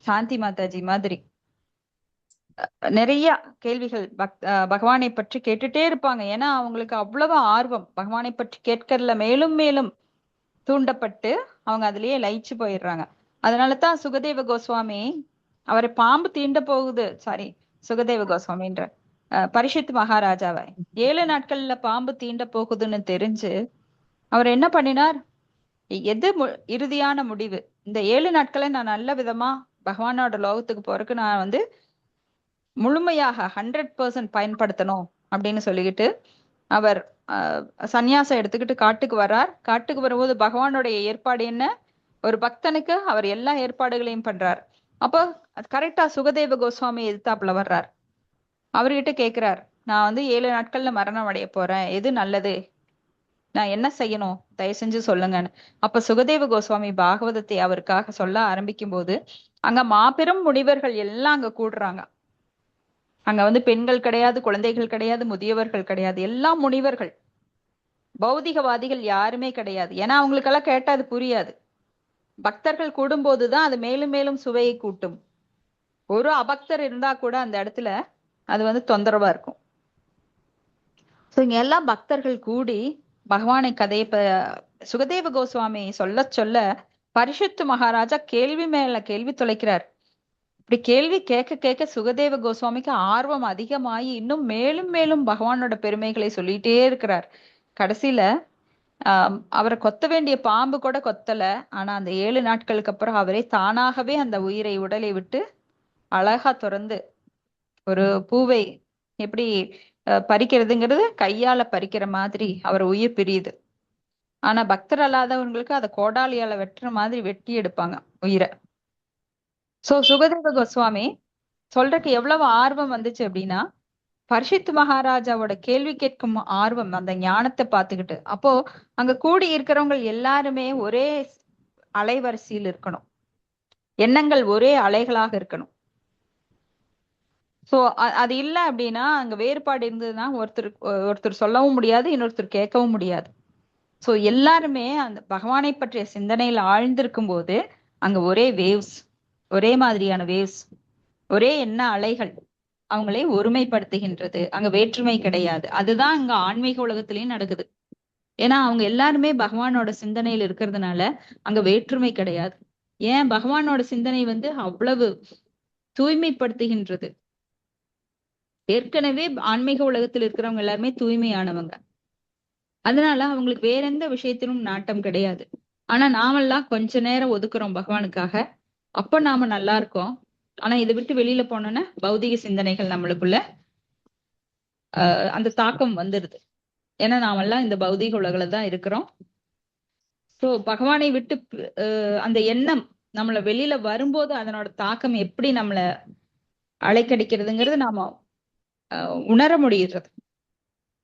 சாந்தி மாதாஜி மாதிரி நிறைய கேள்விகள் பகவானை பற்றி கேட்டுட்டே இருப்பாங்க. ஏன்னா அவங்களுக்கு அவ்வளவு ஆர்வம் பகவானை பற்றி கேட்கறதுல மேலும் மேலும் தூண்டப்பட்டு அவங்க அதுலயே லயிச்சு போயிடுறாங்க. அதனாலதான் சுகதேவ கோஸ்வாமி அவரை பாம்பு தீண்ட போகுது, சுகதேவ கோஸ்வாமின்ற பரிஷத் மகாராஜாவை 7 நாட்கள்ல பாம்பு தீண்ட போகுதுன்னு தெரிஞ்சு அவர் என்ன பண்ணினார்? எது இறுதியான முடிவு, இந்த 7 நாட்களை நான் நல்ல விதமா பகவானோட லோகத்துக்கு போறதுக்கு நான் வந்து முழுமையாக 100% பயன்படுத்தணும் அப்படின்னு சொல்லிக்கிட்டு அவர் சந்நியாசம் எடுத்துக்கிட்டு காட்டுக்கு வர்றார். காட்டுக்கு வரும்போது பகவானுடைய ஏற்பாடு என்ன? ஒரு பக்தனுக்கு அவர் எல்லா ஏற்பாடுகளையும் பண்றார். அப்போ கரெக்டா சுகதேவ கோஸ்வாமி எதிர்த்தாப்புல வர்றார். அவர்கிட்ட கேக்குறார், நான் வந்து 7 நாட்கள்ல மரணம் அடைய போறேன், எது நல்லது, நான் என்ன செய்யணும், தயவு செஞ்சு சொல்லுங்கன்னு. அப்ப சுகதேவ கோஸ்வாமி பாகவதத்தை அவருக்காக சொல்ல ஆரம்பிக்கும் போது அங்க மாபெரும் முனிவர்கள் எல்லாம் அங்க கூடுறாங்க. அங்க வந்து பெண்கள் கிடையாது, குழந்தைகள் கிடையாது, முதியவர்கள் கிடையாது, எல்லாம் முனிவர்கள். பௌதிகவாதிகள் யாருமே கிடையாது. ஏன்னா அவங்களுக்கெல்லாம் கேட்டா அது புரியாது. பக்தர்கள் கூடும்போதுதான் அது மேலும் மேலும் சுவையை கூட்டும். ஒரு அபக்தர் இருந்தா கூட அந்த இடத்துல அது வந்து தொந்தரவா இருக்கும். சோ இங்க எல்லாம் பக்தர்கள் கூடி பகவானை கதையை சுகதேவ கோஸ்வாமி சொல்ல சொல்ல பரிஷத்து மகாராஜா கேள்வி மேல கேள்வி தொலைக்கிறார். இப்படி கேள்வி கேட்க கேட்க சுகதேவ கோஸ்வாமிக்கு ஆர்வம் அதிகமாகி இன்னும் மேலும் மேலும் பகவானோட பெருமைகளை சொல்லிட்டே இருக்கிறார். கடைசியில அவரை கொத்த வேண்டிய பாம்பு கூட கொத்தல. ஆனா அந்த 7 நாட்களுக்கு அப்புறம் அவரே தானாகவே அந்த உடலை விட்டு அழகா துறந்து ஒரு பூவை எப்படி பறிக்கிறதுங்கிறது கையால பறிக்கிற மாதிரி அவர் உயிர் பிரியுது. ஆனா பக்தர் அல்லாதவங்களுக்கு அதை கோடாலியால வெட்டுற மாதிரி வெட்டி எடுப்பாங்க உயிரை. சோ சுகதேவ கோஸ்வாமி சொல்றதுக்கு எவ்வளவு ஆர்வம் வந்துச்சு அப்படின்னா, பரிஷித்து மகாராஜாவோட கேள்வி கேட்கும் ஆர்வம், அந்த ஞானத்தை பார்த்துக்கிட்டு. அப்போ அங்க கூடி இருக்கிறவங்க எல்லாருமே ஒரே அலைவரிசையில் இருக்கணும், எண்ணங்கள் ஒரே அலைகளாக இருக்கணும். சோ அது இல்லை அப்படின்னா அங்க வேறுபாடு இருந்ததுன்னா ஒருத்தர் சொல்லவும் முடியாது, இன்னொருத்தர் கேட்கவும் முடியாது. சோ எல்லாருமே அந்த பகவானை பற்றிய சிந்தனையில ஆழ்ந்திருக்கும் போது அங்க ஒரே வேவ்ஸ், ஒரே மாதிரியான வேவ்ஸ், ஒரே எண்ண அலைகள் அவங்களை ஒருமைப்படுத்துகின்றது. அங்க வேற்றுமை கிடையாது. அதுதான் அங்க ஆன்மீக உலகத்திலயும் நடக்குது. ஏன்னா அவங்க எல்லாருமே பகவானோட சிந்தனையில் இருக்கிறதுனால அங்க வேற்றுமை கிடையாது. ஏன்? பகவானோட சிந்தனை வந்து அவ்வளவு தூய்மைப்படுத்துகின்றது. ஏற்கனவே ஆன்மீக உலகத்தில் இருக்கிறவங்க எல்லாருமே தூய்மையானவங்க. அதனால அவங்களுக்கு வேற எந்த விஷயத்திலும் நாட்டம் கிடையாது. ஆனா நாமெல்லாம் கொஞ்ச நேரம் ஒதுக்குறோம் பகவானுக்காக, அப்ப நாம நல்லா இருக்கோம். ஆனா இதை விட்டு வெளியில போனோம்னா பௌதிக சிந்தனைகள் நம்மளுக்குள்ள அந்த தாக்கம் வந்துருது. ஏன்னா நாமெல்லாம் இந்த பௌதிக உலகில தான் இருக்கிறோம். சோ பகவானை விட்டு அந்த எண்ணம் நம்மள வெளியில வரும்போது அதனோட தாக்கம் எப்படி நம்மள அலைக்கடிக்கிறதுங்கிறது நாம உணர முடியுறது,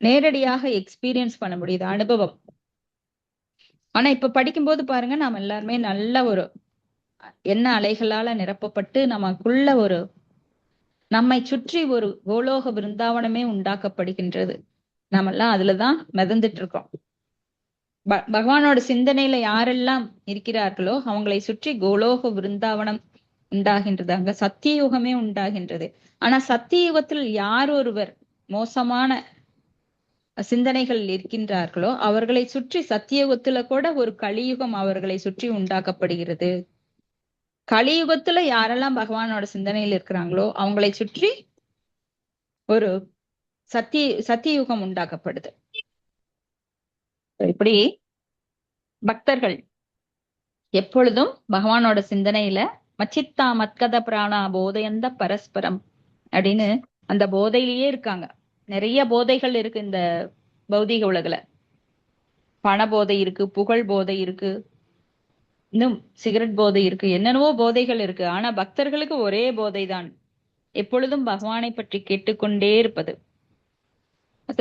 நேரடியாக எக்ஸ்பீரியன்ஸ் பண்ண முடியுது, அனுபவம். ஆனா இப்ப படிக்கும்போது பாருங்க, நாம எல்லாருமே நல்ல ஒரு எண்ண அலைகளால நிரப்பப்பட்டு நமக்குள்ள ஒரு நம்மை சுற்றி ஒரு கோலோக விருந்தாவனமே உண்டாக்கப்படுகின்றது. நாமெல்லாம் அதுலதான் மிதந்துட்டு இருக்கோம். பகவானோட சிந்தனையில யாரெல்லாம் இருக்கிறார்களோ அவங்களை சுற்றி கோலோக விருந்தாவனம் உண்டாகின்றது. அங்க சத்தியயுகமே உண்டாகின்றது. ஆனா சத்தியயுகத்தில் யார் ஒருவர் மோசமான சிந்தனைகள் இருக்கின்றார்களோ அவர்களை சுற்றி சத்தியயுகத்துல கூட ஒரு கலியுகம் அவர்களை சுற்றி உண்டாக்கப்படுகிறது. கலியுகத்துல யாரெல்லாம் பகவானோட சிந்தனையில் இருக்கிறாங்களோ அவங்களை சுற்றி ஒரு சத்தியயுகம் உண்டாக்கப்படுது. இப்படி பக்தர்கள் எப்பொழுதும் பகவானோட சிந்தனையில மச்சித்தா மத்கத பிராணா போதையந்த பரஸ்பரம் அப்படின்னு அந்த போதையிலேயே இருக்காங்க. நிறைய போதைகள் இருக்கு இந்த பௌதிக உலகுல. பண போதை இருக்கு, புகழ் போதை இருக்கு, இன்னும் சிகரெட் போதை இருக்கு, என்னென்னவோ போதைகள் இருக்கு. ஆனா பக்தர்களுக்கு ஒரே போதைதான், எப்பொழுதும் பகவானை பற்றி கேட்டுக்கொண்டே இருப்பது.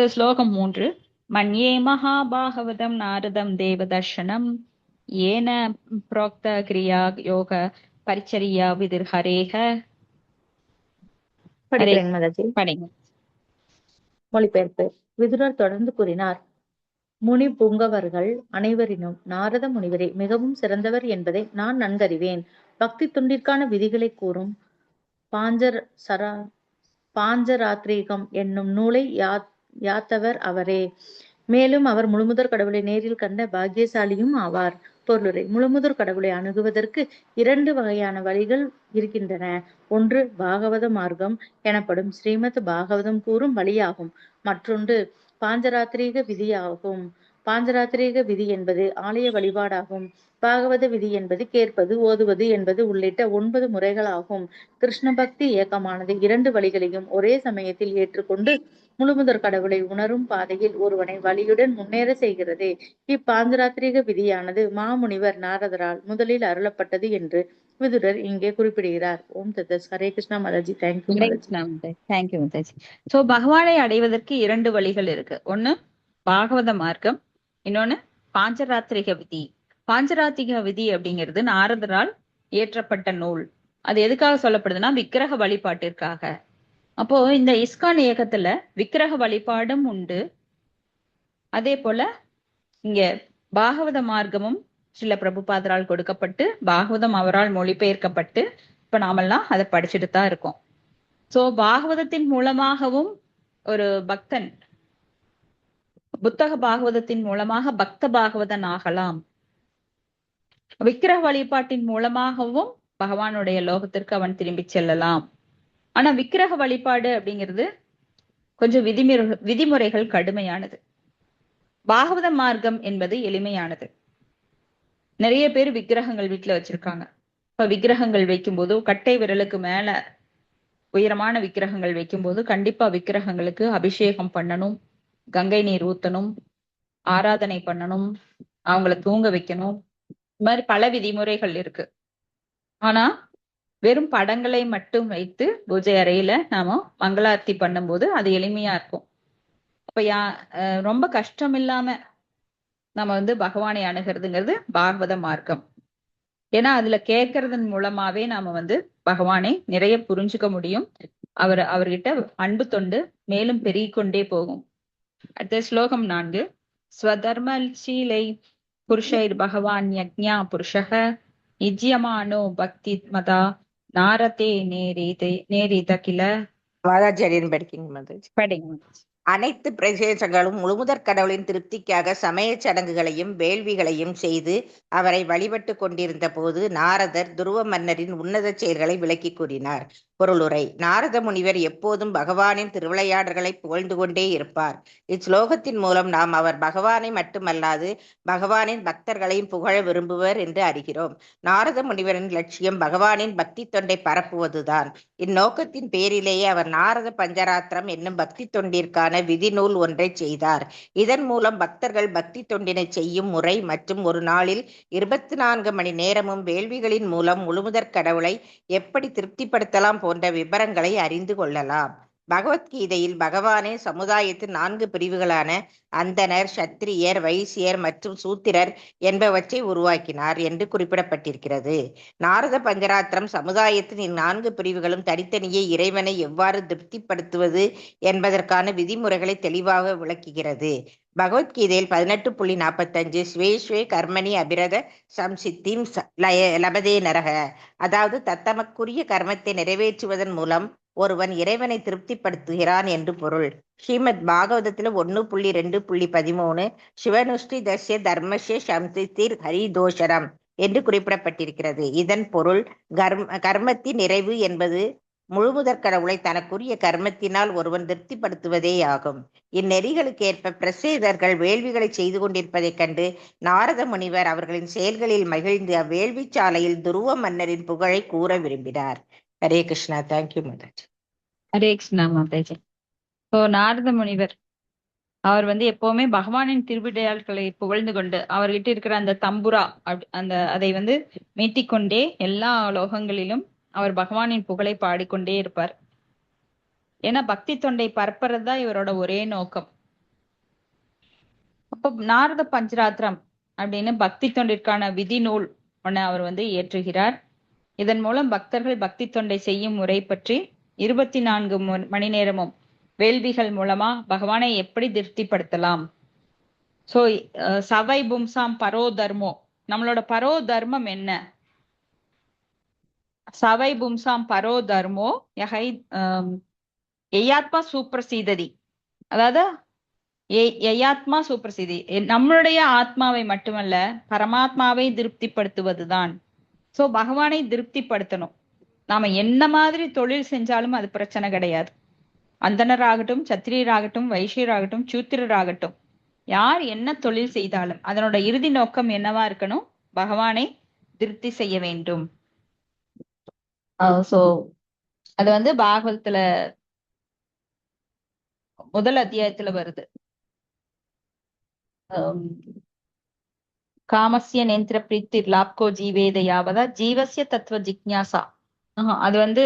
ஸ்லோகம் 3. மன்யே மகாபாகவதம் நாரதம் தேவதர்ஷனம் ஏன புரோக்த கிரியா யோக பரிச்சரியா விதிர் ஹரேக. படிக்கிறேங்க மாதாஜி. படிங்க. மொழிபெயர்ப்பு. விதுரர் தொடர்ந்து கூறினார், முனி புங்கவர்கள் அனைவரினும் நாரத முனிவரே மிகவும் சிறந்தவர் என்பதை நான் நன்கறிவேன். பக்தி தொண்டிற்கான விதிகளை கூறும் பாஞ்சராத்திரிகம் என்னும் நூலை யாத்தவர் அவரே. மேலும் அவர் முழுமுதற் கடவுளை நேரில் கண்ட பாக்கியசாலியும் ஆவார். பொருளுரை. முழுமுதற் கடவுளை அணுகுவதற்கு 2 வகையான வழிகள் இருக்கின்றன. ஒன்று பாகவத மார்க்கம் எனப்படும் ஸ்ரீமத் பாகவதம் கூறும் வழியாகும். மற்றொன்று பாஞ்சராத்திரிக விதியாகும். பாஞ்சராத்திரிக விதி என்பது ஆலய வழிபாடாகும். பாகவத விதி என்பது கேட்பது, ஓதுவது என்பது உள்ளிட்ட 9 முறைகளாகும். கிருஷ்ண பக்தி இயக்கமானது 2 வழிகளையும் ஒரே சமயத்தில் ஏற்றுக்கொண்டு முழுமுதற் கடவுளை உணரும் பாதையில் ஒருவனை வழியுடன் முன்னேற செய்கிறது. இப்பாஞ்சராத்திரிக விதியானது மாமுனிவர் நாரதரால் முதலில் அருளப்பட்டது என்று விதுரர் இங்கே குறிப்பிடுகிறார். ஓம் தத்தஸ். Hare Krishna Mataji. Thank you Mataji. Thank you Mataji. So பகவானை அடைவதற்கு 2 வழிகள் இருக்கு. ஒண்ணு பாகவத மார்க்கம், இன்னொன்னு பாஞ்சராத்திரிக விதி. பாஞ்சராத்திரிக விதி அப்படிங்கிறது நாரதரால் இயற்றப்பட்ட நூல். அது எதுக்காக சொல்லப்படுதுன்னா விக்கிரக வழிபாட்டிற்காக. அப்போ இந்த இஸ்கான் இயக்கத்துல விக்கிரக வழிபாடும் உண்டு. அதே போல இங்க பாகவத மார்க்கமும் சில பிரபுபாதரால் கொடுக்கப்பட்டு பாகவதம் அவரால் மொழிபெயர்க்கப்பட்டு இப்ப நாமெல்லாம் அதை படிச்சுட்டு தான் இருக்கோம். சோ பாகவதத்தின் மூலமாகவும் ஒரு பக்தன் புத்தக பாகவதத்தின் மூலமாக பக்த பாகவதன் ஆகலாம். விக்கிரக வழிபாட்டின் மூலமாகவும் பகவானுடைய லோகத்திற்கு அவன் திரும்பி செல்லலாம். ஆனா விக்கிரக வழிபாடு அப்படிங்கிறது கொஞ்சம் விதிமுறைகள் கடுமையானது. பாகவத மார்க்கம் என்பது எளிமையானது. நிறைய பேர் விக்கிரகங்கள் வீட்டுல வச்சிருக்காங்க. இப்ப விக்கிரகங்கள் வைக்கும்போது கட்டை விரலுக்கு மேல உயரமான விக்கிரகங்கள் வைக்கும்போது கண்டிப்பா விக்கிரகங்களுக்கு அபிஷேகம் பண்ணணும், கங்கை நீர் ஊத்தணும், ஆராதனை பண்ணணும், அவங்கள தூங்க வைக்கணும். இந்த மாதிரி பல விதிமுறைகள் இருக்கு. ஆனா வெறும் படங்களை மட்டும் வைத்து பூஜை அறையில நாம மங்களார்த்தி பண்ணும்போது அது எளிமையா இருக்கும். அப்ப ரொம்ப கஷ்டம் இல்லாம நம்ம பகவானை அணுகிறதுங்கிறது பாகவத மார்க்கம். ஏன்னா அதுல கேட்கறதன் மூலமாவே நாம பகவானை நிறைய புரிஞ்சுக்க முடியும். அவர்கிட்ட அன்பு தொண்டு மேலும் பெருகிக்கொண்டே போகும். அடுத்த ஸ்லோகம் 4. ஸ்வதர்மசீலை புருஷைர் பகவான் யக்ஞா புருஷக நிஜ்யமானோ பக்தி மதா நாரதே நேரித கில. மாதாஜி அடியன் படிக்கிங்க மாதாஜி. படிங்க. அனைத்து பிரதேசங்களும் முழுமுதற் கடவுளின் திருப்திக்காக சமயச் சடங்குகளையும் வேள்விகளையும் செய்து அவரை வழிபட்டு கொண்டிருந்த போது நாரதர் துருவ மன்னரின் உன்னத செயல்களை விளக்கி கூறினார். பொருளுரை. நாரத முனிவர் எப்போதும் பகவானின் திருவிளையாடல்களை புகழ்ந்து கொண்டே இருப்பார். இஸ்லோகத்தின் மூலம் நாம் அவர் பகவானை மட்டுமல்லாது பகவானின் பக்தர்களையும் புகழ விரும்புவர் என்று அறிகிறோம். நாரத முனிவரின் லட்சியம் பகவானின் பக்தி தொண்டை பரப்புவதுதான். இந்நோக்கத்தின் பேரிலேயே அவர் நாரத பஞ்சராத்திரம் என்னும் பக்தி தொண்டிற்கான விதி நூல் ஒன்றை செய்தார். இதன் மூலம் பக்தர்கள் பக்தி தொண்டினை செய்யும் முறை மற்றும் ஒரு நாளில் 24 மணி நேரமும் வேள்விகளின் மூலம் முழுமுதற் கடவுளை எப்படி திருப்திப்படுத்தலாம் போன்ற விபரங்களை அறிந்து கொள்ளலாம். பகவத்கீதையில் பகவானே சமுதாயத்தின் 4 பிரிவுகளான அந்தனர், சத்திரியர், வைசியர் மற்றும் சூத்திரர் என்பவற்றை உருவாக்கினார் என்று குறிப்பிடப்பட்டிருக்கிறது. நாரத பஞ்சராத்திரம் சமுதாயத்தின் 4 பிரிவுகளும் தனித்தனியே இறைவனை எவ்வாறு திருப்திப்படுத்துவது என்பதற்கான விதிமுறைகளை தெளிவாக விளக்குகிறது. பகவத்கீதையில் 18.45 ஸ்வே கர்மணி அபிரத சம்சித்திம் லபதே நரக, அதாவது தத்தமக்குரிய கர்மத்தை நிறைவேற்றுவதன் மூலம் ஒருவன் இறைவனை திருப்திப்படுத்துகிறான் என்று பொருள். ஸ்ரீமத் பாகவதத்தில் 1.2.13 சிவனுஷ்டி தஸ்ய தர்மஸ்ய சம்சித்திர் ஹரிதோஷரம் என்று குறிப்பிடப்பட்டிருக்கிறது. இதன் பொருள் கர்மத்தின் நிறைவு என்பது முழுமுதற் கடவுளை தனக்குரிய கர்மத்தினால் ஒருவன் திருப்திப்படுத்துவதே ஆகும். இந்நெறிகளுக்கு ஏற்ப பிரசேதர்கள் வேள்விகளை செய்து கொண்டிருப்பதைக் கண்டு நாரத முனிவர் அவர்களின் செயல்களில் மகிழ்ந்து அவ்வேள்வி சாலையில் துருவ மன்னரின் புகழை கூற விரும்பினார். ஹரே கிருஷ்ணா. தேங்க்யூ மாதாஜி. ஹரே கிருஷ்ணா மாதாஜி. ஸோ நாரத முனிவர் அவர் எப்பவுமே பகவானின் திருவிளையாடல்களை புகழ்ந்து கொண்டு அவர்கிட்ட இருக்கிற அந்த தம்புரா அதை மீட்டிக்கொண்டே எல்லா லோகங்களிலும் அவர் பகவானின் புகழை பாடிக்கொண்டே இருப்பார். ஏன்னா பக்தி தொண்டை பரப்புறது தான் இவரோட ஒரே நோக்கம். அப்போ நாரத பஞ்சராத்திரம் அப்படின்னு பக்தி தொண்டிற்கான விதி நூல் ஒன்னு அவர் இயற்றுகிறார். இதன் மூலம் பக்தர்கள் பக்தி தொண்டை செய்யும் முறை பற்றி 24 மணி நேரமும் வேள்விகள் மூலமா பகவானை எப்படி திருப்திப்படுத்தலாம். சோ சவை பும்சாம் பரோ தர்மோ, நம்மளோட பரோ தர்மம் என்ன? சவை பும்சாம் பரோ தர்மோ எயாத்மா சுப்ரசீததி, அதாவது எயாத்மா சுப்ரசீதி, நம்மளுடைய ஆத்மாவை மட்டுமல்ல பரமாத்மாவை திருப்திப்படுத்துவதுதான். சோ பகவானை திருப்திப்படுத்தணும். நாம என்ன மாதிரி தொழில் செஞ்சாலும் அது பிரச்சனை கிடையாது. அந்தனராகட்டும், சத்திரியராகட்டும், வைசியராகட்டும், சூத்திரராகட்டும், யார் என்ன தொழில் செய்தாலும் அதனோட இறுதி நோக்கம் என்னவா இருக்கணும்? பகவானை திருப்தி செய்ய வேண்டும். சோ அது வந்து பாகவதத்துல முதல் அத்தியாயத்துல வருது. ஆம், காமஸ்ய நேந்திர பிரீத்திர் லாப்கோ ஜீவேத யாவதா ஜீவஸ்ய தத்துவ ஜிக்ஞாசா. அது வந்து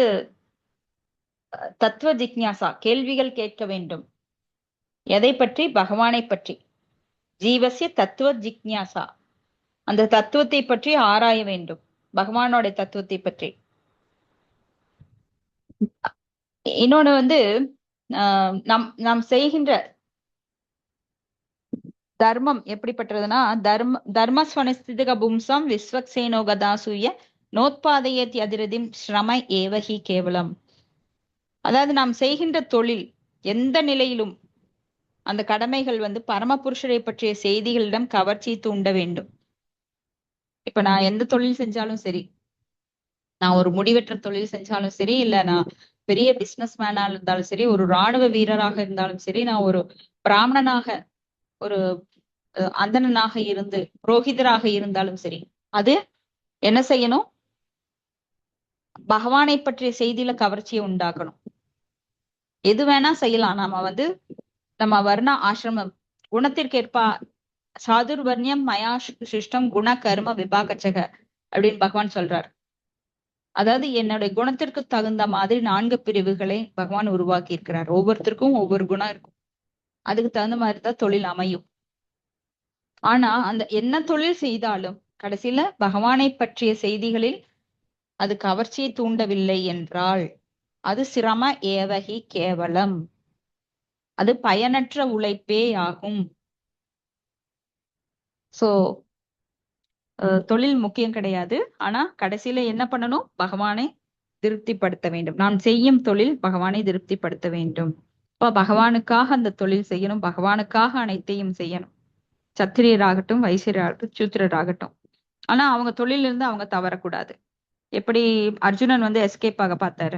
தத்துவ ஜிக்ஞாசா, கேள்விகள் கேட்க வேண்டும். எதை பற்றி? பகவானை பற்றி. ஜீவஸ்ய தத்துவ ஜிக்ஞாசா, அந்த தத்துவத்தை பற்றி ஆராய வேண்டும், பகவானோட தத்துவத்தை பற்றி. இன்னொன்னு வந்து நாம் செய்கின்ற தர்மம் எப்படிப்பட்டதுன்னா, தர்மஸ்வனிஸ்திக பும்சம் விஸ்வக்சேனோ கதாசூய நோத்பாதையத் அதிரதிம் ஸ்ரம ஏவஹி கேவலம். அதாவது நாம் செய்கின்ற தொழில் எந்த நிலையிலும் அந்த கடமைகள் வந்து பரமபுருஷரை பற்றிய செய்திகளிடம் கவர்ச்சி தூண்ட வேண்டும். இப்ப நான் எந்த தொழில் செஞ்சாலும் சரி, நான் ஒரு முடிவெற்ற தொழில் செஞ்சாலும் சரி, இல்ல நான் பெரிய பிசினஸ் மேனா இருந்தாலும் சரி, ஒரு ராணுவ வீரராக இருந்தாலும் சரி, நான் ஒரு பிராமணனாக, ஒரு அந்தணனாக இருந்து புரோகிதராக இருந்தாலும் சரி, அது என்ன செய்யணும்? பகவானை பற்றிய செய்தியில கவர்ச்சியை உண்டாக்கணும். எது வேணா செய்யலாம். நம்ம வர்ண ஆசிரமம் குணத்திற்கேற்ப சாதுர்வர்ணியம் மயா சிஷ்டம் குண கர்ம விபாகச்சக அப்படின்னு பகவான் சொல்றார். அதாவது என்னுடைய குணத்திற்கு தகுந்த மாதிரி 4 பிரிவுகளை பகவான் உருவாக்கி இருக்கிறார். ஒவ்வொருத்தருக்கும் ஒவ்வொரு குணம் இருக்கும், அதுக்கு தகுந்த மாதிரி தான் தொழில் அமையும். ஆனா அந்த என்ன தொழில் செய்தாலும் கடைசியில பகவானை பற்றிய செய்திகளில் அது கவர்ச்சியை தூண்டவில்லை என்றால் அது சிரம ஏவகி கேவலம், அது பயனற்ற உழைப்பே ஆகும். சோ தொழில் முக்கியம் கிடையாது. ஆனா கடைசியில என்ன பண்ணணும்? பகவானை திருப்திப்படுத்த வேண்டும். நாம் செய்யும் தொழில் பகவானை திருப்திப்படுத்த வேண்டும். இப்ப பகவானுக்காக அந்த தொழில் செய்யணும், பகவானுக்காக அனைத்தையும் செய்யணும். சத்திரியராகட்டும், வைசியராகட்டும், சூத்திரராகட்டும். ஆனா அவங்க தொழிலிருந்து அவங்க தவறக்கூடாது. எப்படி அர்ஜுனன் வந்து எஸ்கேப் ஆக பார்த்தாரு.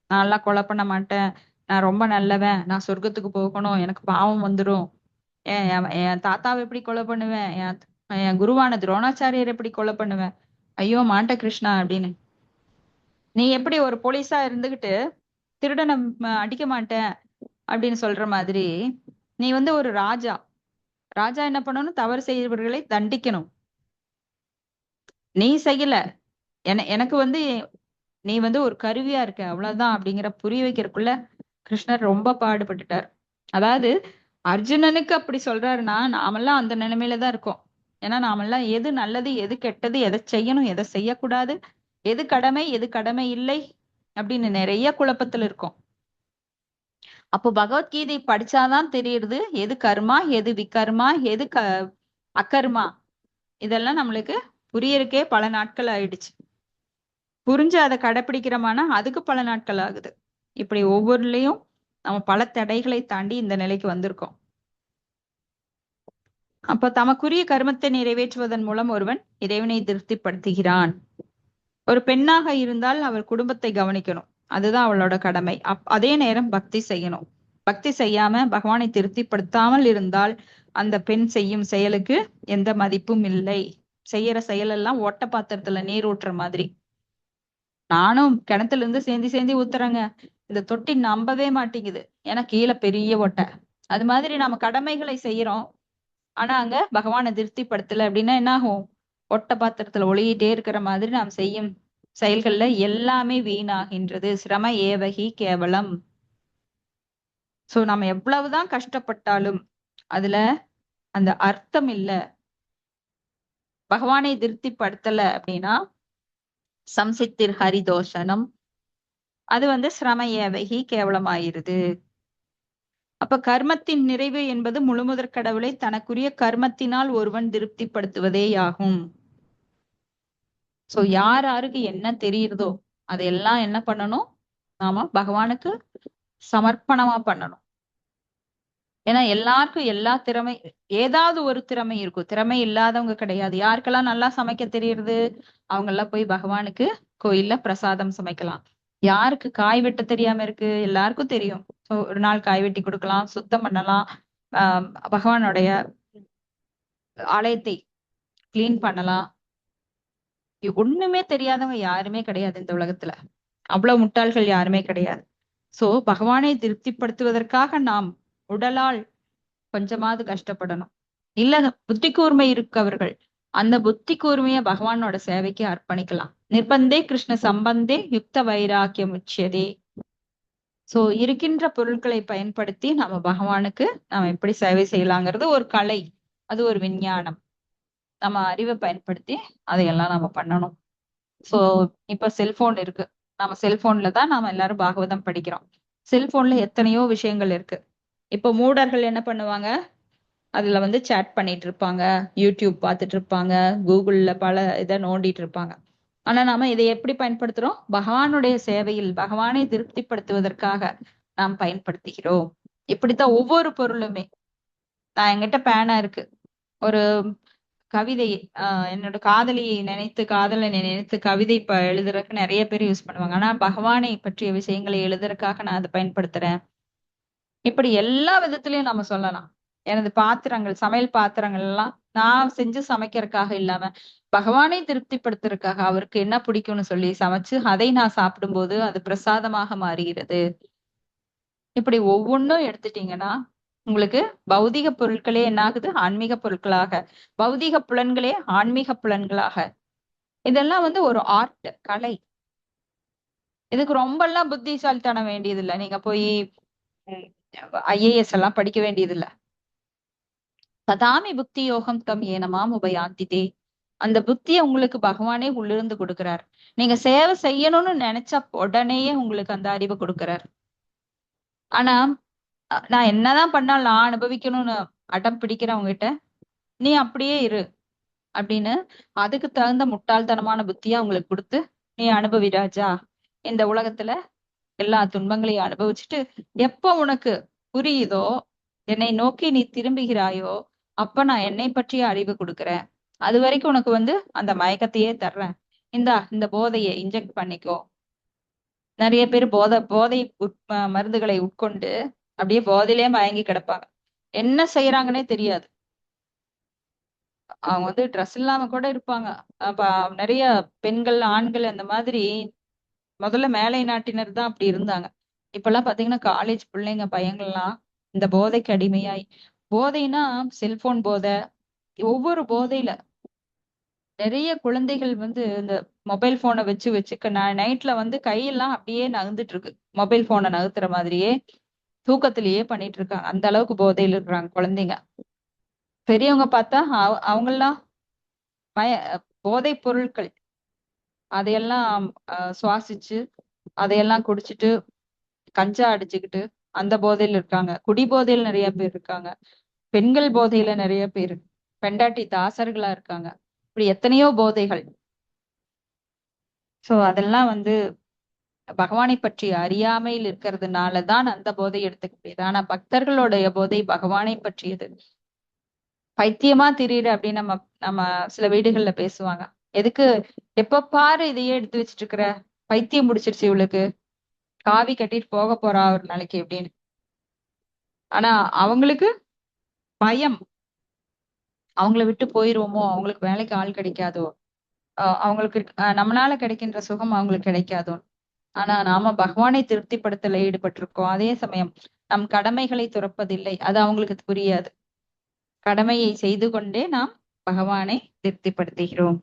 நான் எல்லாம் கொலை பண்ண மாட்டேன், நான் ரொம்ப நல்லவன், நான் சொர்க்கத்துக்கு போகணும், எனக்கு பாவம் வந்துடும், என் தாத்தாவை எப்படி கொலை பண்ணுவேன், என் குருவான துரோணாச்சாரியர் எப்படி கொலை பண்ணுவேன், ஐயோ மாட்ட கிருஷ்ணா அப்படின்னு. நீ எப்படி ஒரு போலீஸா இருந்துகிட்டு திருடனை அடிக்க மாட்டேன் அப்படின்னு சொல்ற மாதிரி, நீ வந்து ஒரு ராஜா. ராஜா என்ன பண்ணணும்? தவறு செய்பவர்களை தண்டிக்கணும். நீ செய்யல, எனக்கு வந்து நீ வந்து ஒரு கருவியா இருக்க, அவ்வளவுதான் அப்படிங்கிற புரிய வைக்கிறதுக்குள்ள கிருஷ்ணர் ரொம்ப பாடுபட்டுட்டார். அதாவது அர்ஜுனனுக்கு அப்படி சொல்றாருன்னா நாமெல்லாம் அந்த நிலைமையில தான் இருக்கோம். ஏன்னா நாமெல்லாம் எது நல்லது, எது கெட்டது, எதை செய்யணும், எதை செய்யக்கூடாது, எது கடமை, எது கடமை இல்லை அப்படின்னு நிறைய குழப்பத்துல இருக்கும். அப்போ பகவத்கீதை படிச்சாதான் தெரியுது எது கர்மா, எது விகர்மா, எது அகர்மா. இதெல்லாம் நம்மளுக்கு புரியறக்கே பல நாட்கள் ஆயிடுச்சு. புரிஞ்சு அதை கடைப்பிடிக்கிறோமானா அதுக்கு பல நாட்கள் ஆகுது. இப்படி ஒவ்வொருலயும் நம்ம பல தடைகளை தாண்டி இந்த நிலைக்கு வந்திருக்கோம். அப்ப தமக்குரிய கர்மத்தை நிறைவேற்றுவதன் மூலம் ஒருவன் இறைவனை திருப்திப்படுத்துகிறான். ஒரு பெண்ணாக இருந்தால் அவள் குடும்பத்தை கவனிக்கணும், அதுதான் அவளோட கடமை. அதே நேரம் பக்தி செய்யணும். பக்தி செய்யாம பகவானை திருப்திப்படுத்தாமல் இருந்தால் அந்த பெண் செய்யும் செயலுக்கு எந்த மதிப்பும் இல்லை. செய்யற செயலெல்லாம் ஓட்ட பாத்திரத்துல நீர் ஊற்றுற மாதிரி. நானும் கிணத்துல இருந்து சேர்ந்து ஊத்துறேங்க, இந்த தொட்டி நம்பவே மாட்டேங்குது, ஏன்னா கீழே பெரிய ஓட்டை. அது மாதிரி நம்ம கடமைகளை செய்யறோம், ஆனா அங்க பகவானை திருப்திப்படுத்தல அப்படின்னா என்ன ஆகும்? ஒட்ட பாத்திரத்துல ஒளியிட்டே இருக்கிற மாதிரி நாம் செய்யும் செயல்கள்ல எல்லாமே வீணாகின்றது. சிரம ஏவகி கேவலம். சோ நம்ம எவ்வளவுதான் கஷ்டப்பட்டாலும் அதுல அந்த அர்த்தம் இல்ல. பகவானை திருப்திப்படுத்தல அப்படின்னா சம்சித்திர் ஹரிதோஷனம், அது வந்து சிரம ஏவகி கேவலமாயிருது. அப்ப கர்மத்தின் நிறைவு என்பது முழுமுதற் கடவுளை தனக்குரிய கர்மத்தினால் ஒருவன் திருப்திப்படுத்துவதேயாகும். சோ யாருக்கு என்ன தெரியுறதோ அதையெல்லாம் என்ன பண்ணணும்? நாம பகவானுக்கு சமர்ப்பணமா பண்ணணும். ஏன்னா எல்லாருக்கும் எல்லா திறமை, ஏதாவது ஒரு திறமை இருக்கும். திறமை இல்லாதவங்க கிடையாது. யாருக்கெல்லாம் நல்லா சமைக்க தெரியுது அவங்க எல்லாம் போய் பகவானுக்கு கோயில்ல பிரசாதம் சமைக்கலாம். யாருக்கு காய் வெட்ட தெரியாம இருக்கு? எல்லாருக்கும் தெரியும். ஒரு நாள் காய் வெட்டி கொடுக்கலாம், சுத்தம் பண்ணலாம், பகவானுடைய ஆலயத்தை கிளீன் பண்ணலாம். ஒண்ணுமே தெரியாதவங்க யாருமே கிடையாது இந்த உலகத்துல. அவ்வளவு முட்டாள்கள் யாருமே கிடையாது. சோ பகவானை திருப்திப்படுத்துவதற்காக நாம் உடலால் கொஞ்சமாவது கஷ்டப்படணும். இல்ல புத்தி கூர்மை இருக்கவர்கள் அந்த புத்தி கூர்மைய பகவானோட சேவைக்கு அர்ப்பணிக்கலாம். நிர்பந்தே கிருஷ்ண சம்பந்தே யுக்த வைராக்கியம் உச்சியதே. சோ இருக்கின்ற பொருட்களை பயன்படுத்தி நம்ம பகவானுக்கு நாம எப்படி சேவை செய்யலாங்கிறது ஒரு கலை, அது ஒரு விஞ்ஞானம். நம்ம அறிவை பயன்படுத்தி அதையெல்லாம் நம்ம பண்ணணும். சோ இப்ப செல்போன் இருக்கு. நம்ம செல்போன்ல தான் நாம எல்லாரும் பாகவதம் படிக்கிறோம். செல்போன்ல எத்தனையோ விஷயங்கள் இருக்கு. இப்ப மூடர்கள் என்ன பண்ணுவாங்க, அதுல வந்து சேட் பண்ணிட்டு இருப்பாங்க, யூடியூப் பார்த்துட்டு இருப்பாங்க, கூகுள்ல பல இதை நோண்டிட்டு இருப்பாங்க. ஆனா நாம இதை எப்படி பயன்படுத்துறோம்? பகவானுடைய சேவையில் பகவானை திருப்திப்படுத்துவதற்காக நாம் பயன்படுத்துகிறோம். இப்படித்தான் ஒவ்வொரு பொருளுமே. நான் என்கிட்ட பேனா இருக்கு, ஒரு கவிதை என்னோட காதலியை நினைத்து காதலனை நினைத்து கவிதை எழுதுறதுக்கு நிறைய பேர் யூஸ் பண்ணுவாங்க. ஆனா பகவானை பற்றிய விஷயங்களை எழுதுறதுக்காக நான் அதை பயன்படுத்துறேன். இப்படி எல்லா விதத்திலயும் நம்ம சொல்லலாம். எனது பாத்திரங்கள், சமையல் பாத்திரங்கள் எல்லாம் நான் செஞ்சு சமைக்கிறதுக்காக இல்லாம பகவானை திருப்திப்படுத்துறதுக்காக, அவருக்கு என்ன பிடிக்கும்னு சொல்லி சமைச்சு அதை நான் சாப்பிடும்போது அது பிரசாதமாக மாறுகிறது. இப்படி ஒவ்வொன்றும் எடுத்துட்டீங்கன்னா உங்களுக்கு பௌதிக பொருட்களே என்ன ஆகுது? ஆன்மீக பொருட்களாக, பௌதிக புலன்களே ஆன்மீக புலன்களாக. இதெல்லாம் வந்து ஒரு ஆர்ட், கலை. இதுக்கு ரொம்ப எல்லாம் புத்திசாலித்தனம் வேண்டியது இல்லை. நீங்க போய் ஐஏஎஸ் எல்லாம் படிக்க வேண்டியது இல்ல. ததாமி புக்தி யோகம் தம் ஏனமாம் உபயாந்திதே. அந்த புத்தியை உங்களுக்கு பகவானே உள்ளிருந்து கொடுக்கிறார். நீங்க சேவை செய்யணும்னு நினைச்ச உடனேயே உங்களுக்கு அந்த அறிவை கொடுக்கிறார். ஆனா நான் என்னதான் பண்ணாலும் நான் அனுபவிக்கணும்னு அடம் பிடிக்கிறவங்க கிட்ட நீ அப்படியே இரு அப்படின்னு அதுக்கு தகுந்த முட்டாள்தனமான புத்தியா உங்களுக்கு கொடுத்து, நீ அனுபவி ராஜா, இந்த உலகத்துல எல்லா துன்பங்களையும் அனுபவிச்சுட்டு எப்ப உனக்கு புரியுதோ, என்னை நோக்கி நீ திரும்புகிறாயோ, அப்ப நான் என்னை பற்றிய அறிவு கொடுக்குறேன். அது வரைக்கும் உனக்கு வந்து அந்த மயக்கத்தையே தர்றேன். இந்த போதையை இன்ஜெக்ட் பண்ணிக்கோ. நிறைய பேர் போதை மருந்துகளை உட்கொண்டு அப்படியே போதையிலே மயங்கி கிடப்பாங்க. என்ன செய்யறாங்கன்னே தெரியாது. அவங்க வந்து ட்ரெஸ் இல்லாம கூட இருப்பாங்க. அப்ப நிறைய பெண்கள், ஆண்கள் அந்த மாதிரி முதல்ல மேலை நாட்டினர் தான் அப்படி இருந்தாங்க. இப்பெல்லாம் பாத்தீங்கன்னா காலேஜ் பிள்ளைங்க, பையங்கள்லாம் இந்த போதைக்கு அடிமையாய், போதைனா செல்போன் போதை, ஒவ்வொரு போதையில நிறைய குழந்தைகள் வந்து இந்த மொபைல் போனை வச்சுக்க நைட்ல வந்து கையெல்லாம் அப்படியே நகர்ந்துட்டு இருக்கு. மொபைல் போனை நகர்த்துற மாதிரியே தூக்கத்திலேயே பண்ணிட்டு இருக்காங்க. அந்த அளவுக்கு போதையில இருக்கிறாங்க குழந்தைங்க. பெரியவங்க பார்த்தா அவங்கெல்லாம் போதைப் பொருட்கள் அதையெல்லாம் சுவாசிச்சு அதையெல்லாம் குடிச்சிட்டு கஞ்சா அடிச்சுக்கிட்டு அந்த போதையில இருக்காங்க. குடி போதையில நிறைய பேர் இருக்காங்க. பெண்கள் போதையில நிறைய பேர், பெண்டாட்டி தாசர்களா இருக்காங்க. இப்படி எத்தனையோ போதைகள். சோ அதெல்லாம் வந்து பகவானை பற்றி அறியாமையில் இருக்கிறதுனாலதான் அந்த போதை எடுத்துக்க முடியுது. ஆனா பக்தர்களுடைய போதை பகவானை பற்றியது. பைத்தியமா திரியுற அப்படின்னு நம்ம நம்ம சில வீடுகள்ல பேசுவாங்க. எதுக்கு எப்ப பாரு இதையே எடுத்து வச்சிட்டு இருக்கிற, பைத்தியம் முடிச்சிருச்சு இவளுக்கு, காவி கட்டிட்டு போக போறா ஒரு நாளைக்கு அப்படின்னு. ஆனா அவங்களுக்கு பயம், அவங்கள விட்டு போயிருவோமோ, அவங்களுக்கு வேலைக்கு ஆள் கிடைக்காதோ, அவங்களுக்கு நம்மளால கிடைக்கின்ற சுகம் அவங்களுக்கு கிடைக்காதோ. ஆனா நாம பகவானை திருப்திப்படுத்தல ஈடுபட்டிருக்கோம். அதே சமயம் நம் கடமைகளை துறப்பதில்லை. அது அவங்களுக்கு புரியாது. கடமையை செய்து கொண்டே நாம் பகவானை திருப்திப்படுத்துகிறோம்.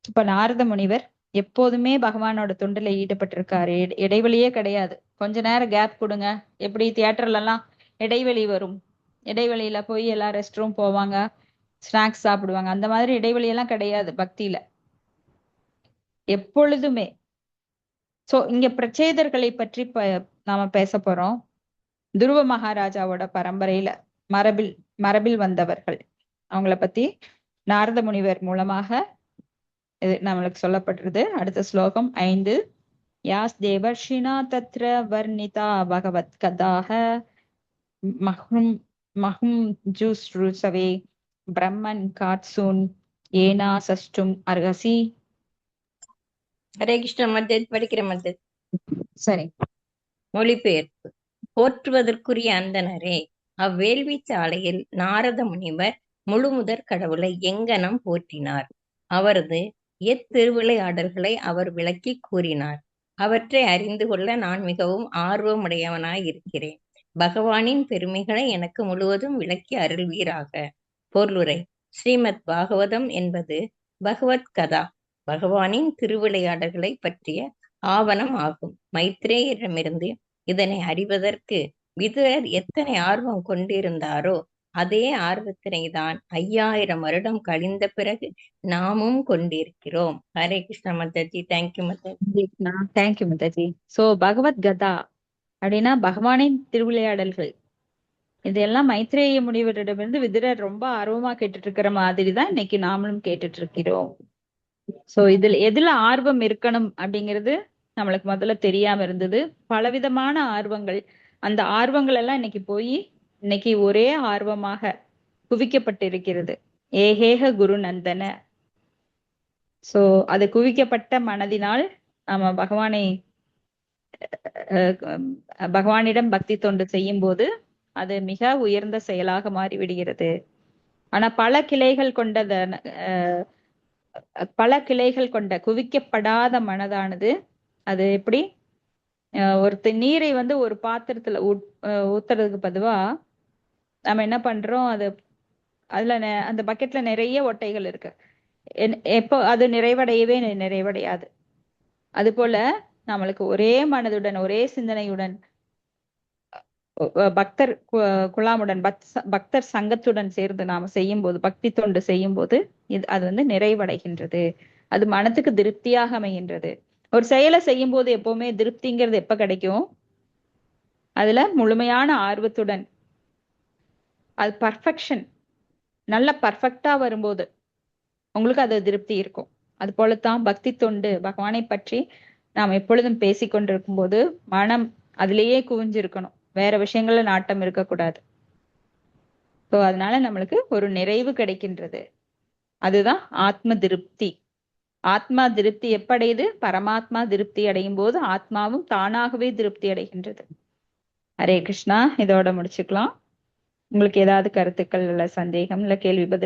இப்ப நாரத முனிவர் எப்போதுமே பகவானோட தொண்டுல ஈடுபட்டிருக்காரு. இடைவெளியே கிடையாது. கொஞ்ச நேரம் கேப் கொடுங்க. எப்படி தியேட்டர்ல எல்லாம் இடைவெளி வரும், இடைவெளியில போய் எல்லாம் ரெஸ்ட் ரூம் போவாங்க, ஸ்நாக்ஸ் சாப்பிடுவாங்க. அந்த மாதிரி இடைவெளி எல்லாம் கிடையாது பக்தியில, எப்பொழுதுமே. சோ இங்க பிரச்சேதர்களை பற்றி நாம பேச போறோம். துருவ மகாராஜாவோட பரம்பரையில மரபில் வந்தவர்கள். அவங்கள பத்தி நாரத முனிவர் மூலமாக நம்மளுக்கு சொல்லப்படுறது. அடுத்த ஸ்லோகம் 5. யாஸ் தேவர்ஷினா தத்ர வர்ணிதா பகவத் கதாக மஹும் ஜுஸ்ருசவே பிரம்மன் காட்சூன் ஏனா சஷ்டும் அர்ஹசி. ஹரே கிருஷ்ண. மத்திய படிக்கிற மத்திய சரி. மொழிபெயர்ப்பு. போற்றுவதற்குரிய அந்தனரே, அவ்வேள்விச் சாலையில் நாரத முனிவர் முழுமுதற் கடவுளை எங்கனம் போற்றினார். அவரது எத்திருவிளையாடல்களை அவர் விளக்கிக் கூறினார். அவற்றை அறிந்து கொள்ள நான் மிகவும் ஆர்வமுடையவனாயிருக்கிறேன். பகவானின் பெருமைகளை எனக்கு முழுவதும் விளக்கி அருள்வீராக. பொருளுரை: ஸ்ரீமத் பாகவதம் என்பது பகவத் கதா, பகவானின் திருவிளையாடல்களை பற்றிய ஆவணம் ஆகும். மைத்ரேயரிடமிருந்து இதனை அறிவதற்கு விதுரர் எத்தனை ஆர்வம் கொண்டிருந்தாரோ அதே ஆர்வத்தினை தான் 5000 வருடம் கழிந்த பிறகு நாமும் கொண்டிருக்கிறோம். Hare Krishna Mataji. Thank you Mataji. Thank you Mataji. So பகவத் கதா அப்படின்னா பகவானின் திருவிளையாடல்கள். இதெல்லாம் மைத்ரேய முனிவரிடமிருந்து விதுரர் ரொம்ப ஆர்வமா கேட்டுட்டு இருக்கிற மாதிரி தான் இன்னைக்கு நாமளும் கேட்டுட்டு இருக்கிறோம். சோ எதுல ஆர்வம் இருக்கணும் அப்படிங்கிறது நம்மளுக்கு முதல்ல தெரியாம இருந்தது. பலவிதமான ஆர்வங்கள், அந்த ஆர்வங்கள் எல்லாம் இன்னைக்கு ஒரே ஆர்வமாக குவிக்கப்பட்டிருக்கிறது. ஏகேக குரு நந்தன. சோ அது குவிக்கப்பட்ட மனதினால் நாம பகவானிடம் பக்தி தொண்டு செய்யும் போது அது மிக உயர்ந்த செயலாக மாறிவிடுகிறது. ஆனா பல கிளைகள் கொண்ட குவிக்கப்படாத மனதானது அது எப்படி நீரை ஒரு பாத்திரத்துல ஊத்துறதுக்கு பதுவா நம்ம என்ன பண்றோம், அதுல அந்த பக்கெட்ல நிறைய ஒட்டைகள் இருக்கு. எப்போ அது நிறைவடையாது. அது போல நம்மளுக்கு ஒரே மனதுடன் ஒரே சிந்தனையுடன் பக்தர் குழாமுடன் பக்தர் சங்கத்துடன் சேர்ந்து நாம செய்யும் போது, பக்தி தொண்டு செய்யும் போது அது நிறைவடைகின்றது. அது மனத்துக்கு திருப்தியாக அமைகின்றது. ஒரு செயலை செய்யும் போது எப்பவுமே திருப்திங்கிறது எப்ப கிடைக்கும்? அதுல முழுமையான ஆர்வத்துடன் அது பர்ஃபெக்ஷன் நல்ல பர்ஃபெக்டா வரும்போது உங்களுக்கு அது திருப்தி இருக்கும். அது போலத்தான் பக்தி தொண்டு, பகவானை பற்றி நாம் எப்பொழுதும் பேசிக்கொண்டிருக்கும் போது மனம் அதிலேயே குவிஞ்சிருக்கணும், வேற விஷயங்கள்ல நாட்டம் இருக்கக்கூடாது. ஸோ அதனால நம்மளுக்கு ஒரு நிறைவு கிடைக்கின்றது. அதுதான் ஆத்ம திருப்தி. ஆத்மா திருப்தி எப்படையுது? பரமாத்மா திருப்தி அடையும் போது ஆத்மாவும் தானாகவே திருப்தி அடைகின்றது. ஹரே கிருஷ்ணா. இதோட முடிச்சுக்கலாம். உங்களுக்கு ஏதாவது கருத்துக்கள் இல்ல, சந்தேகம் இல்ல, கேள்வி பதில்